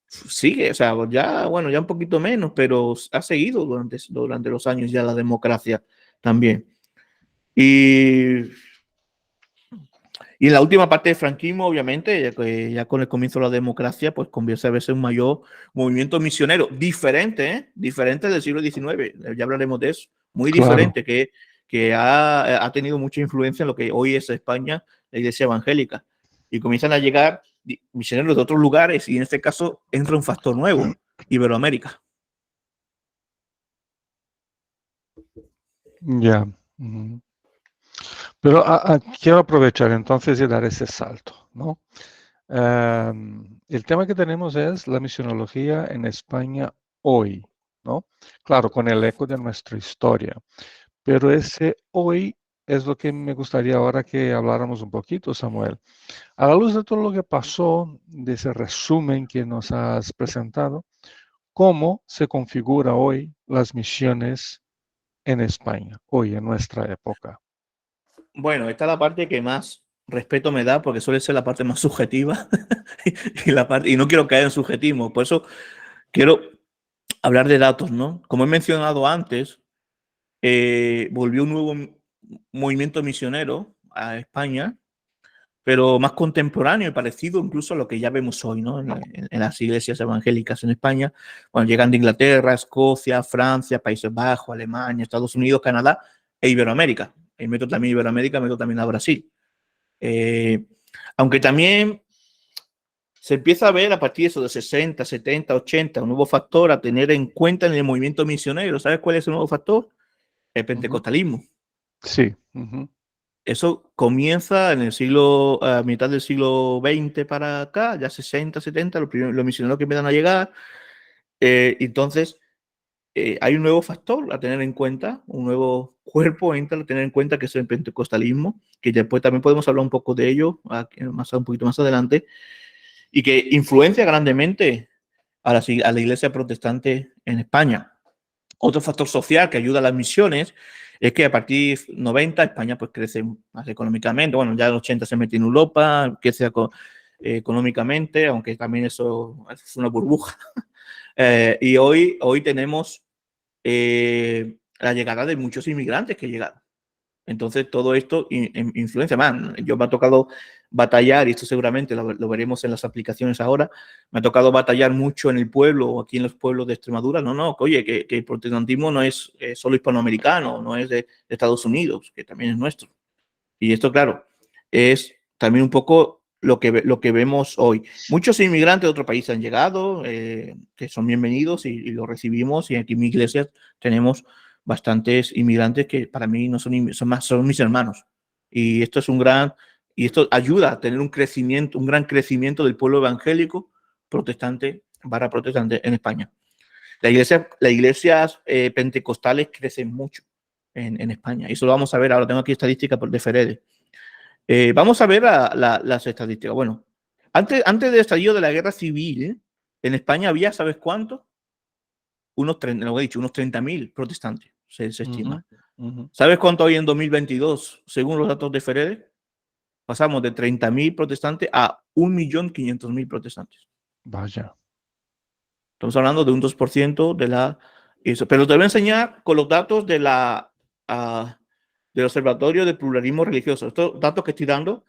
sigue, o sea, ya, bueno, ya un poquito menos, pero ha seguido durante los años ya la democracia también. Y en la última parte del franquismo, obviamente, ya con el comienzo de la democracia, pues comienza a verse un mayor movimiento misionero, diferente del siglo XIX, ya hablaremos de eso, muy Claro. diferente, que ha tenido mucha influencia en lo que hoy es España, la iglesia evangélica. Y comienzan a llegar misioneros de otros lugares, y en este caso entra un factor nuevo, Iberoamérica. Ya. Ujú. Pero quiero aprovechar entonces y dar ese salto, ¿no? El tema que tenemos es la misionología en España hoy, ¿no? Claro, con el eco de nuestra historia, pero ese hoy es lo que me gustaría ahora que habláramos un poquito, Samuel. A la luz de todo lo que pasó, de ese resumen que nos has presentado, ¿cómo se configura hoy las misiones en España, hoy en nuestra época? Bueno, esta es la parte que más respeto me da, porque suele ser la parte más subjetiva y no quiero caer en subjetismo. Por eso quiero hablar de datos, ¿no? Como he mencionado antes, volvió un nuevo movimiento misionero a España, pero más contemporáneo y parecido incluso a lo que ya vemos hoy, ¿no? En las iglesias evangélicas en España, cuando llegan de Inglaterra, Escocia, Francia, Países Bajos, Alemania, Estados Unidos, Canadá e Iberoamérica. Y meto también Iberoamérica, meto también a Brasil. Aunque también se empieza a ver a partir de eso de 60, 70, 80, un nuevo factor a tener en cuenta en el movimiento misionero. ¿Sabes cuál es el nuevo factor? El pentecostalismo. Sí. Uh-huh. Eso comienza en el siglo, a mitad del siglo XX para acá, ya 60, 70, los misioneros que empiezan a llegar. Entonces, hay un nuevo factor a tener en cuenta, un nuevo cuerpo a tener en cuenta, que es el pentecostalismo, que después también podemos hablar un poco de ello, un poquito más adelante, y que influencia grandemente a la iglesia protestante en España. Otro factor social que ayuda a las misiones es que a partir de 90 España pues crece más económicamente. Bueno, ya en 80 se mete en Europa, crece económicamente, aunque también eso es una burbuja. Y hoy tenemos la llegada de muchos inmigrantes que llegaron. Entonces, todo esto influencia más. Yo me ha tocado batallar, y esto seguramente lo veremos en las aplicaciones ahora, me ha tocado batallar mucho en el pueblo, o aquí en los pueblos de Extremadura. Oye, que el protestantismo no es solo hispanoamericano, no es de Estados Unidos, que también es nuestro. Y esto, claro, es también un poco lo que vemos hoy. Muchos inmigrantes de otro país han llegado, que son bienvenidos, y los recibimos, y aquí en mi iglesia tenemos bastantes inmigrantes que para mí no son mis hermanos. Y esto esto ayuda a tener un gran crecimiento del pueblo evangélico protestante en España. Las iglesias pentecostales crecen mucho en España. Y eso lo vamos a ver ahora. Tengo aquí estadísticas de Ferede. Vamos a ver las estadísticas. Bueno, antes del estallido de la guerra civil, en España había, ¿sabes cuánto? Unos 30.000 protestantes, se estima. Uh-huh. ¿Sabes cuánto hay en 2022, según los datos de Ferede? Pasamos de 30.000 protestantes a 1.500.000 protestantes. Vaya. Estamos hablando de un 2% de la... Eso. Pero te voy a enseñar con los datos del Observatorio de Pluralismo Religioso. Estos datos que estoy dando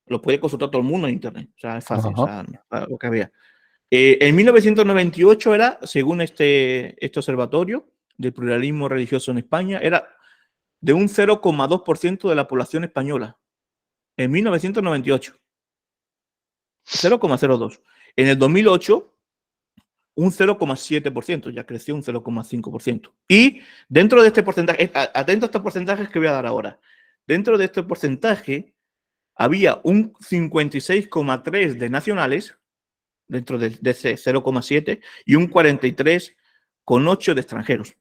los puede consultar todo el mundo en Internet. O sea, es fácil, Uh-huh. o sea, lo que vea. En 1998 era, según este observatorio de pluralismo religioso en España, era de un 0,2% de la población española. En 1998. 0,02. En el 2008, un 0,7%, ya creció un 0,5%. Y dentro de este porcentaje, atento a estos porcentajes que voy a dar ahora, dentro de este porcentaje había un 56,3% de nacionales, dentro de ese 0,7, y un 43,8% de extranjeros.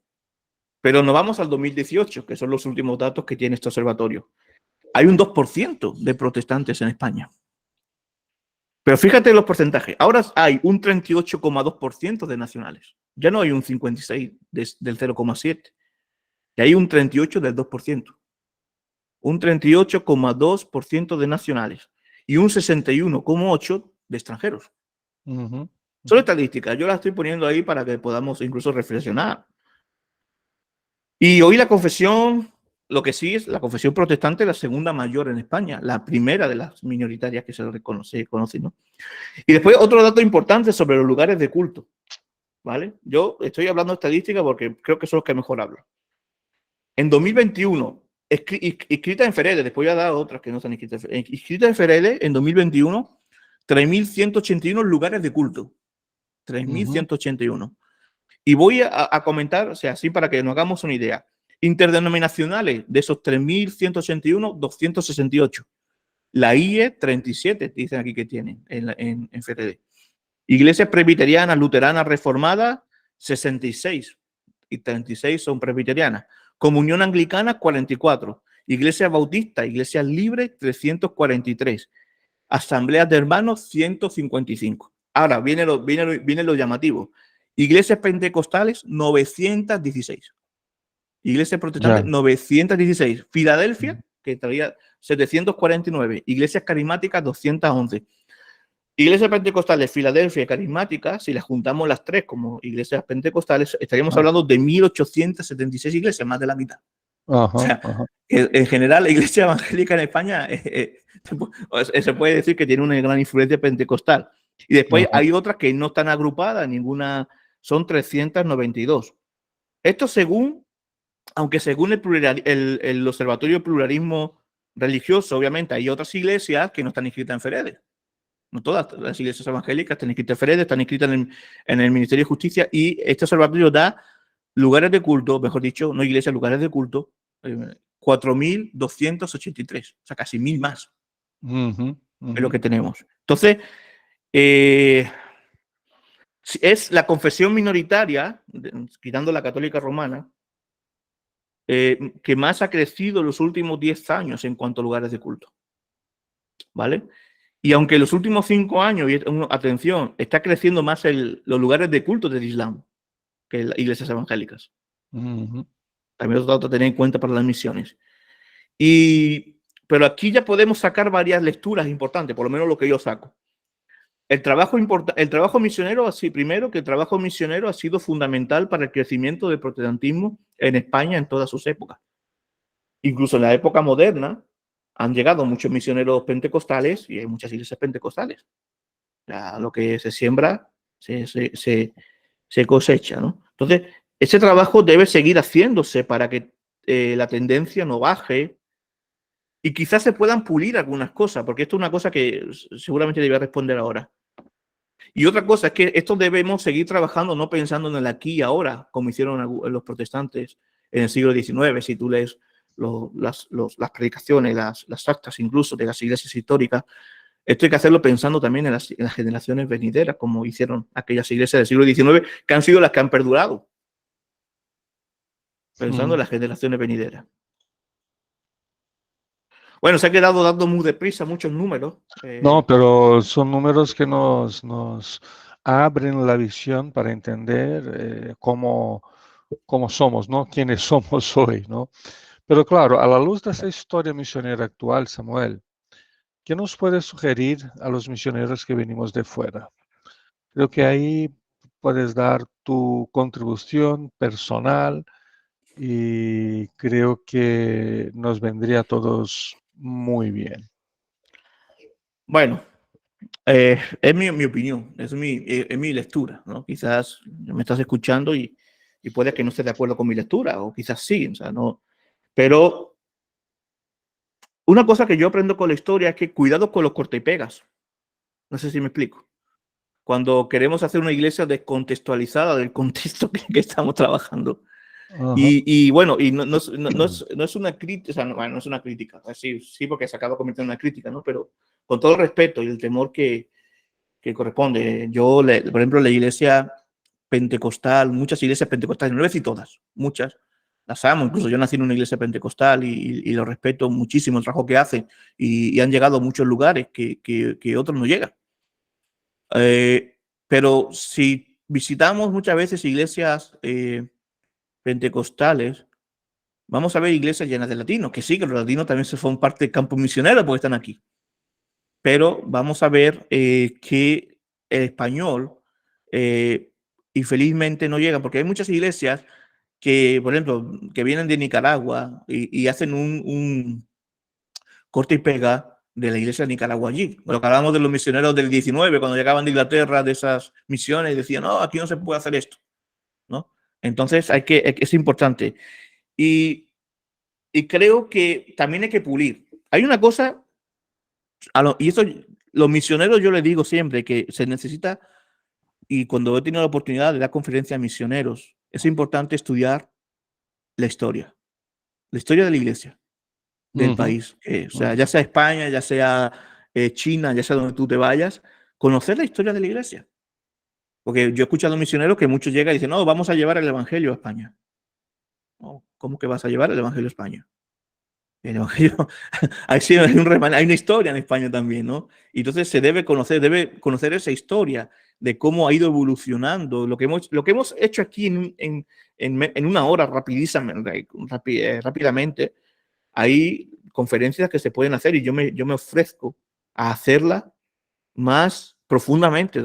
Pero nos vamos al 2018, que son los últimos datos que tiene este observatorio. Hay un 2% de protestantes en España. Pero fíjate los porcentajes. Ahora hay un 38,2% de nacionales. Ya no hay un 56% del 0,7%. Ya hay un 38% del 2%. Un 38,2% de nacionales y un 61,8% de extranjeros. Son estadísticas. Yo las estoy poniendo ahí para que podamos incluso reflexionar. Y hoy la confesión, lo que sí es la confesión protestante, la segunda mayor en España, la primera de las minoritarias que se conoce, ¿no? Y después otro dato importante sobre los lugares de culto, ¿vale? Yo estoy hablando de estadística porque creo que son los que mejor hablo. En 2021, inscritas en Feredes, después voy a dar otras que no están inscritas en Feredes, en 2021, 3.181 lugares de culto. 3.181. Y voy a comentar, o sea, así para que nos hagamos una idea. Interdenominacionales, de esos 3.181, 268. La IE, 37, dicen aquí que tienen en FTD. Iglesias presbiterianas, luteranas, reformadas, 66. Y 36 son presbiterianas. Comunión anglicana, 44. Iglesias bautistas, iglesias libres, 343. Asambleas de hermanos, 155. Ahora, viene lo llamativo. Iglesias pentecostales, 916. Iglesias protestantes, 916. Filadelfia, que traía 749. Iglesias carismáticas, 211. Iglesias pentecostales, Filadelfia y carismáticas, si las juntamos las tres como iglesias pentecostales, estaríamos hablando de 1.876 iglesias, más de la mitad. O sea, en general, la iglesia evangélica en España se puede decir que tiene una gran influencia pentecostal. Y después hay otras que no están agrupadas, ninguna, son 392. Esto según, aunque según el Observatorio de Pluralismo Religioso, obviamente hay otras iglesias que no están inscritas en Feredes. No todas las iglesias evangélicas están inscritas en Feredes, están inscritas en el Ministerio de Justicia, y este observatorio da lugares de culto, mejor dicho, no iglesias, lugares de culto, 4.283, o sea, casi 1.000 más es lo que tenemos. Entonces, es la confesión minoritaria, quitando la católica romana, que más ha crecido en los últimos 10 años en cuanto a lugares de culto. ¿Vale? Y aunque en los últimos 5 años, y atención, está creciendo más los lugares de culto del Islam que las iglesias evangélicas. También otro dato a tener en cuenta para las misiones. Pero aquí ya podemos sacar varias lecturas importantes, por lo menos lo que yo saco. El trabajo misionero, así, primero, que el trabajo misionero ha sido fundamental para el crecimiento del protestantismo en España en todas sus épocas. Incluso en la época moderna han llegado muchos misioneros pentecostales y hay muchas iglesias pentecostales. Lo que se siembra se cosecha, ¿no? Entonces, ese trabajo debe seguir haciéndose para que la tendencia no baje y quizás se puedan pulir algunas cosas, porque esto es una cosa que seguramente debía responder ahora. Y otra cosa es que esto debemos seguir trabajando, no pensando en el aquí y ahora, como hicieron los protestantes en el siglo XIX. Si tú lees las predicaciones, las actas incluso de las iglesias históricas, esto hay que hacerlo pensando también en las generaciones venideras, como hicieron aquellas iglesias del siglo XIX, que han sido las que han perdurado. Pensando en las generaciones venideras. Bueno, se ha quedado dando muy deprisa muchos números. No, pero son números que nos abren la visión para entender cómo somos, ¿no? Quiénes somos hoy, ¿no? Pero claro, a la luz de esa historia misionera actual, Samuel, ¿qué nos puedes sugerir a los misioneros que venimos de fuera? Creo que ahí puedes dar tu contribución personal y creo que nos vendría a todos muy bien. Bueno, es mi opinión, es mi lectura, ¿no? Quizás me estás escuchando y puede que no estés de acuerdo con mi lectura, o quizás sí, o sea, no. Pero una cosa que yo aprendo con la historia es que cuidado con los corta y pegas. No sé si me explico. Cuando queremos hacer una iglesia descontextualizada del contexto que estamos trabajando. Y bueno, y no es una crítica, o sea, no es una crítica, sí, porque se acaba convirtiendo en una crítica, ¿no? Pero con todo el respeto y el temor que corresponde. Yo, por ejemplo, la iglesia pentecostal, muchas iglesias pentecostales, no voy a decir todas, muchas, las amo. Incluso yo nací en una iglesia pentecostal y lo respeto muchísimo el trabajo que hacen y han llegado a muchos lugares que otros no llegan. Pero si visitamos muchas veces iglesias pentecostales, vamos a ver iglesias llenas de latinos, que sí, que los latinos también se son parte del campo misionero porque están aquí. Pero vamos a ver que el español infelizmente no llega, porque hay muchas iglesias que, por ejemplo, que vienen de Nicaragua y hacen un corte y pega de la iglesia de Nicaragua allí. Lo que hablábamos de los misioneros del 19, cuando llegaban de Inglaterra, de esas misiones, decían, no, aquí no se puede hacer esto, ¿no? Entonces es importante. Y creo que también hay que pulir. Hay una cosa, y eso los misioneros yo les digo siempre, que se necesita, y cuando he tenido la oportunidad de dar conferencias a misioneros, es importante estudiar la historia de la iglesia, del país. O sea, ya sea España, ya sea China, ya sea donde tú te vayas, conocer la historia de la iglesia. Porque yo he escuchado a misioneros que muchos llegan y dicen, no, vamos a llevar el evangelio a España. No, ¿cómo que vas a llevar el evangelio a España? El evangelio, hay una historia en España también, ¿no? Y entonces se debe conocer esa historia de cómo ha ido evolucionando. Lo que hemos hecho aquí en una hora rápidamente, hay conferencias que se pueden hacer y yo me ofrezco a hacerla más profundamente,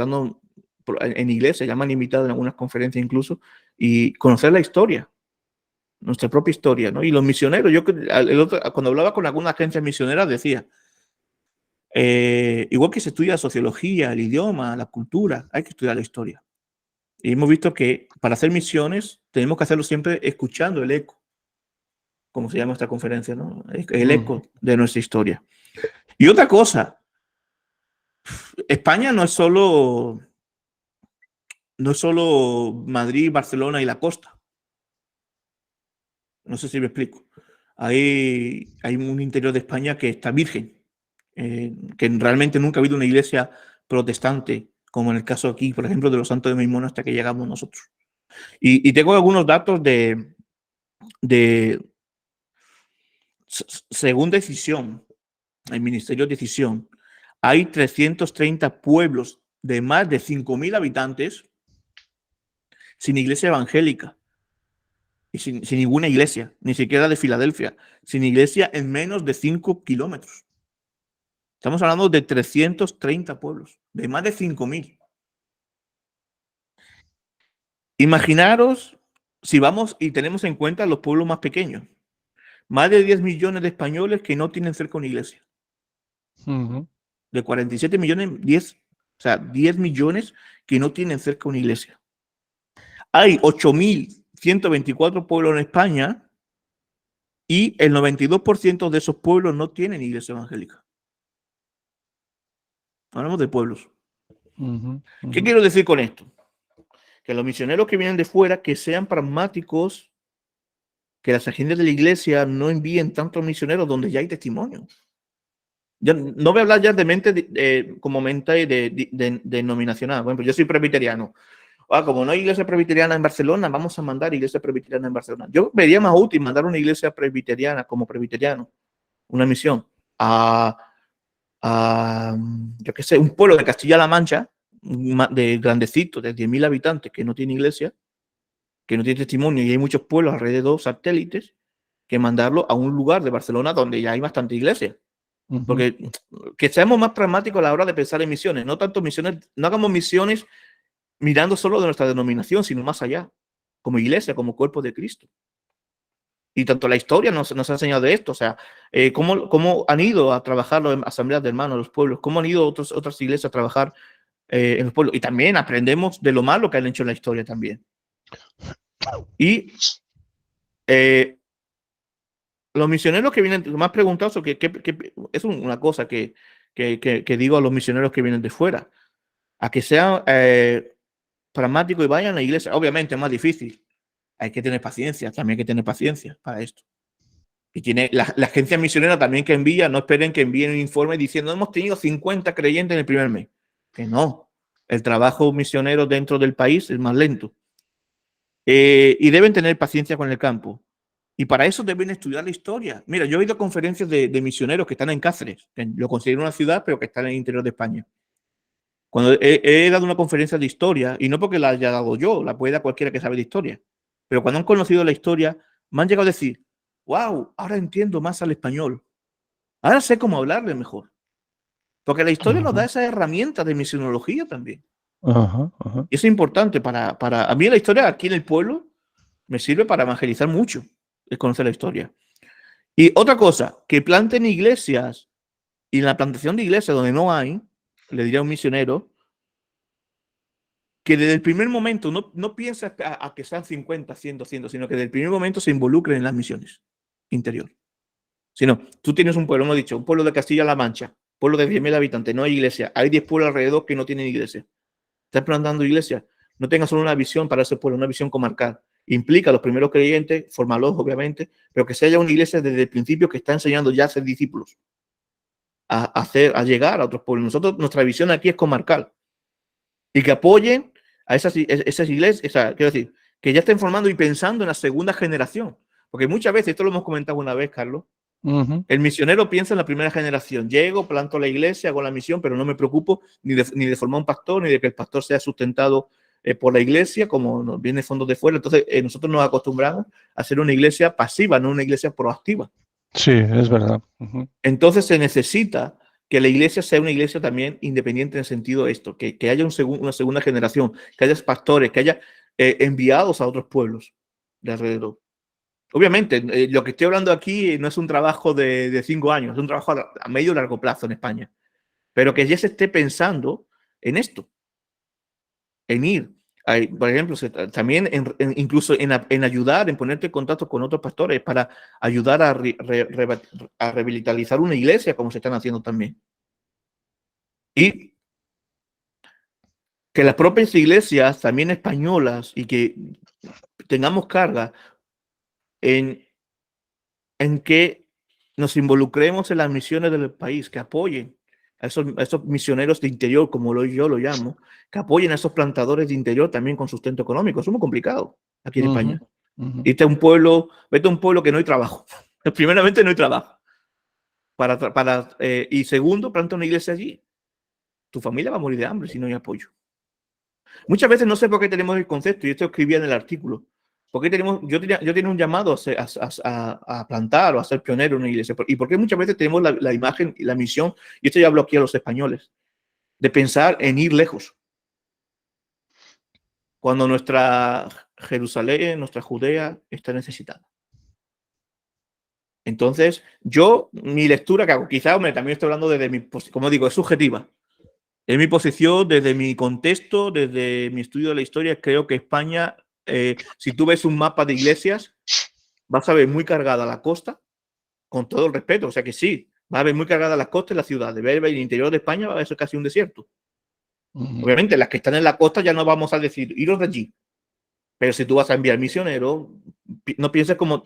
en iglesia, ya me han invitado en algunas conferencias incluso, y conocer la historia, nuestra propia historia, ¿no? Y los misioneros, cuando hablaba con alguna agencia misionera decía, igual que se estudia la sociología, el idioma, la cultura, hay que estudiar la historia. Y hemos visto que para hacer misiones tenemos que hacerlo siempre escuchando el eco, como se llama esta conferencia, ¿no? El eco de nuestra historia. Y otra cosa, España no es solo Madrid, Barcelona y la costa. No sé si me explico. Hay un interior de España que está virgen, que realmente nunca ha habido una iglesia protestante, como en el caso aquí, por ejemplo, de los Santos de Meimón hasta que llegamos nosotros. Y tengo algunos datos según Decisión, el Ministerio de Decisión, hay 330 pueblos de más de 5.000 habitantes sin iglesia evangélica y sin ninguna iglesia, ni siquiera de Filadelfia, sin iglesia en menos de 5 kilómetros. Estamos hablando de 330 pueblos, de más de 5.000. Imaginaros si vamos y tenemos en cuenta los pueblos más pequeños, más de 10 millones de españoles que no tienen cerca una iglesia. De 47 millones, 10 millones que no tienen cerca una iglesia. Hay 8.124 pueblos en España y el 92% de esos pueblos no tienen iglesia evangélica. Hablamos de pueblos. ¿Qué quiero decir con esto? Que los misioneros que vienen de fuera, que sean pragmáticos, que las agendas de la iglesia no envíen tantos misioneros donde ya hay testimonio. Ya, no voy a hablar ya de mente como mente denominacional. Por ejemplo, yo soy presbiteriano. Como no hay iglesia presbiteriana en Barcelona, vamos a mandar iglesia presbiteriana en Barcelona. Yo vería más útil mandar una iglesia presbiteriana como presbiteriano, una misión, yo qué sé, un pueblo de Castilla-La Mancha, de grandecito, de 10.000 habitantes, que no tiene iglesia, que no tiene testimonio, y hay muchos pueblos alrededor, satélites, que mandarlo a un lugar de Barcelona donde ya hay bastante iglesia. Porque que seamos más pragmáticos a la hora de pensar en misiones, no tanto misiones, no hagamos misiones mirando solo de nuestra denominación, sino más allá, como iglesia, como cuerpo de Cristo. Y tanto la historia nos ha enseñado de esto, o sea, cómo han ido a trabajar las asambleas de hermanos, los pueblos, cómo han ido otras iglesias a trabajar en los pueblos. Y también aprendemos de lo malo que han hecho en la historia también. Y los misioneros que vienen, me has preguntado, es una cosa que digo a los misioneros que vienen de fuera, a que sean pragmáticos y vayan a la iglesia. Obviamente es más difícil, hay que tener paciencia, también hay que tener paciencia para esto. Y tiene la agencia misionera también que envía, no esperen que envíen un informe diciendo hemos tenido 50 creyentes en el primer mes. Que no, el trabajo misionero dentro del país es más lento. Y deben tener paciencia con el campo. Y para eso deben estudiar la historia. Mira, yo he ido a conferencias de misioneros que están en Cáceres, que lo considero una ciudad, pero que están en el interior de España. Cuando he dado una conferencia de historia, y no porque la haya dado yo, la puede dar cualquiera que sabe de historia, pero cuando han conocido la historia, me han llegado a decir, wow, ahora entiendo más al español. Ahora sé cómo hablarle mejor. Porque la historia nos da esa herramienta de misionología también. Y eso es importante a mí la historia aquí en el pueblo me sirve para evangelizar mucho, es conocer la historia. Y otra cosa, que planten iglesias, y en la plantación de iglesias donde no hay, le diría a un misionero, que desde el primer momento no piensa a que sean 50, 100, 200, sino que desde el primer momento se involucren en las misiones interior. Sino, tú tienes un pueblo, hemos dicho, un pueblo de Castilla-La Mancha, pueblo de 10.000 habitantes, no hay iglesia, hay 10 pueblos alrededor que no tienen iglesia. Estás plantando iglesia, no tengas solo una visión para ese pueblo, una visión comarcal. Implica a los primeros creyentes, formalos obviamente, pero que se haya una iglesia desde el principio que está enseñando ya a ser discípulos, a llegar a otros pueblos. Nosotros, nuestra visión aquí es comarcal y que apoyen a esas iglesias, quiero decir, que ya estén formando y pensando en la segunda generación. Porque muchas veces, esto lo hemos comentado una vez, Carlos, el misionero piensa en la primera generación. Llego, planto la iglesia, hago la misión, pero no me preocupo ni de formar un pastor, ni de que el pastor sea sustentado por la iglesia, como nos viene fondos de fuera. Entonces, nosotros nos acostumbramos a ser una iglesia pasiva, no una iglesia proactiva. Sí, es verdad. Entonces, se necesita que la iglesia sea una iglesia también independiente en el sentido de esto, que haya una segunda generación, que haya pastores, que haya enviados a otros pueblos de alrededor. Obviamente, lo que estoy hablando aquí no es un trabajo de 5 años, es un trabajo a medio y largo plazo en España, pero que ya se esté pensando en esto, en ir. Por ejemplo, también incluso en ayudar, en ponerte en contacto con otros pastores para ayudar a revitalizar una iglesia, como se están haciendo también. Y que las propias iglesias, también españolas, y que tengamos carga en que nos involucremos en las misiones del país, que apoyen a esos misioneros de interior, como yo lo llamo, que apoyen a esos plantadores de interior también con sustento económico. Es muy complicado aquí en España. Vete a un pueblo que no hay trabajo. Primeramente, no hay trabajo. Y segundo, planta una iglesia allí. Tu familia va a morir de hambre si no hay apoyo. Muchas veces no sé por qué tenemos el concepto, y esto escribía en el artículo, porque yo tenía un llamado a plantar o a ser pionero en una iglesia, y porque muchas veces tenemos la imagen y la misión, y esto ya hablo aquí a los españoles, de pensar en ir lejos. Cuando nuestra Jerusalén, nuestra Judea está necesitada. Entonces, mi lectura que hago, quizá, también estoy hablando desde mi, como digo, es subjetiva. En mi posición, desde mi contexto, desde mi estudio de la historia, creo que España, si tú ves un mapa de iglesias, vas a ver muy cargada la costa, con todo el respeto, o sea que sí, va a ver muy cargada las costas y la ciudad de Berber y el interior de España va a ser casi un desierto. Obviamente, las que están en la costa ya no vamos a decir, iros de allí. Pero si tú vas a enviar misioneros, no pienses como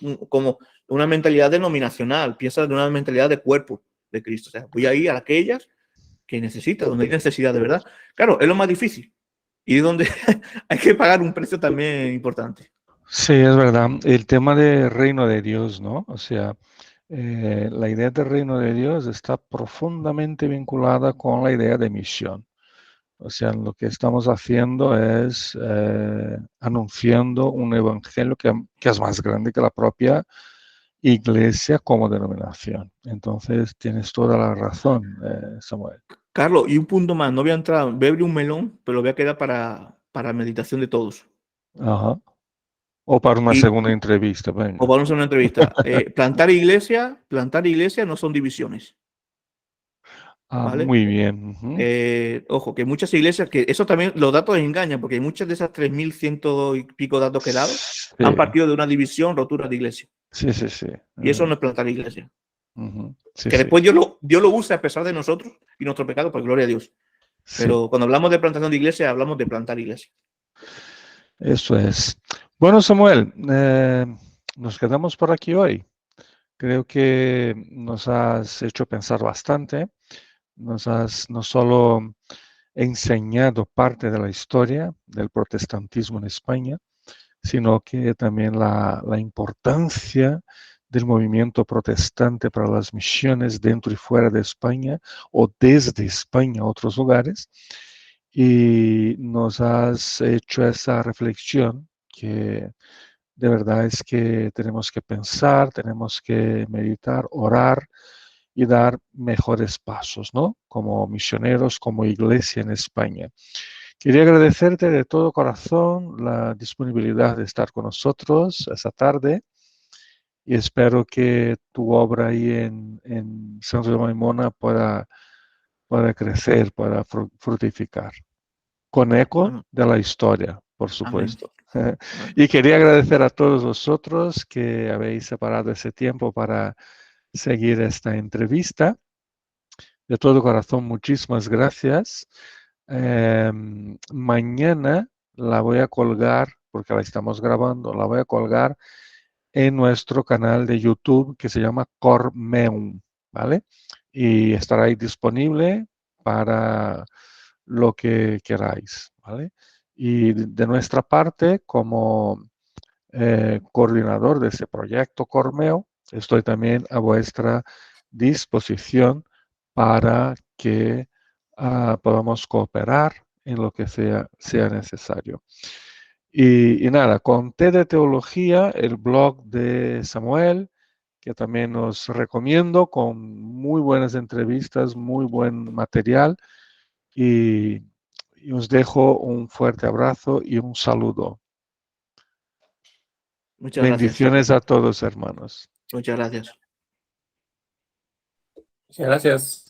una mentalidad denominacional, piensa de una mentalidad de cuerpo de Cristo. O sea, voy a ir a aquellas que necesita, donde hay necesidad de verdad. Claro, es lo más difícil y donde hay que pagar un precio también importante. Sí, es verdad. El tema del reino de Dios, ¿no? O sea, la idea del reino de Dios está profundamente vinculada con la idea de misión. O sea, lo que estamos haciendo es anunciando un evangelio que es más grande que la propia iglesia como denominación. Entonces, tienes toda la razón, Samuel. Carlos, y un punto más, no voy a entrar, voy a abrir un melón, pero lo voy a quedar para meditación de todos. Ajá. O para una segunda entrevista, venga. O para una entrevista. Plantar iglesia no son divisiones. ¿Vale? Muy bien. Ojo, que muchas iglesias, que eso también, los datos engañan, porque muchas de esas 3.100 y pico datos que he dado han partido de una división, rotura de iglesia. Sí. Y eso no es plantar iglesia. Sí, que después Dios lo usa a pesar de nosotros y nuestro pecado, por gloria a Dios. Pero cuando hablamos de plantación de iglesia, hablamos de plantar iglesia. Eso es. Bueno, Samuel, nos quedamos por aquí hoy. Creo que nos has hecho pensar bastante. Nos has no solo enseñado parte de la historia del protestantismo en España, sino que también la importancia del movimiento protestante para las misiones dentro y fuera de España o desde España a otros lugares. Y nos has hecho esa reflexión que de verdad es que tenemos que pensar, tenemos que meditar, orar y dar mejores pasos, ¿no? Como misioneros, como iglesia en España. Quería agradecerte de todo corazón la disponibilidad de estar con nosotros esta tarde y espero que tu obra ahí en San José de Maimona pueda crecer, pueda fructificar, con eco Bueno, de la historia, por amén. supuesto. Amén. Y quería agradecer a todos vosotros que habéis separado ese tiempo para seguir esta entrevista. De todo corazón, muchísimas gracias. Mañana la voy a colgar, porque la estamos grabando, la voy a colgar en nuestro canal de YouTube que se llama Cormeum, ¿vale? Y estará ahí disponible para lo que queráis, ¿vale? Y de nuestra parte, como coordinador de ese proyecto Cormeo, estoy también a vuestra disposición para que podamos cooperar en lo que sea necesario. Y nada, con T de Teología, el blog de Samuel, que también os recomiendo, con muy buenas entrevistas, muy buen material, y, y os dejo un fuerte abrazo y un saludo. Muchas gracias. Bendiciones a todos, hermanos. Muchas gracias. Muchas gracias.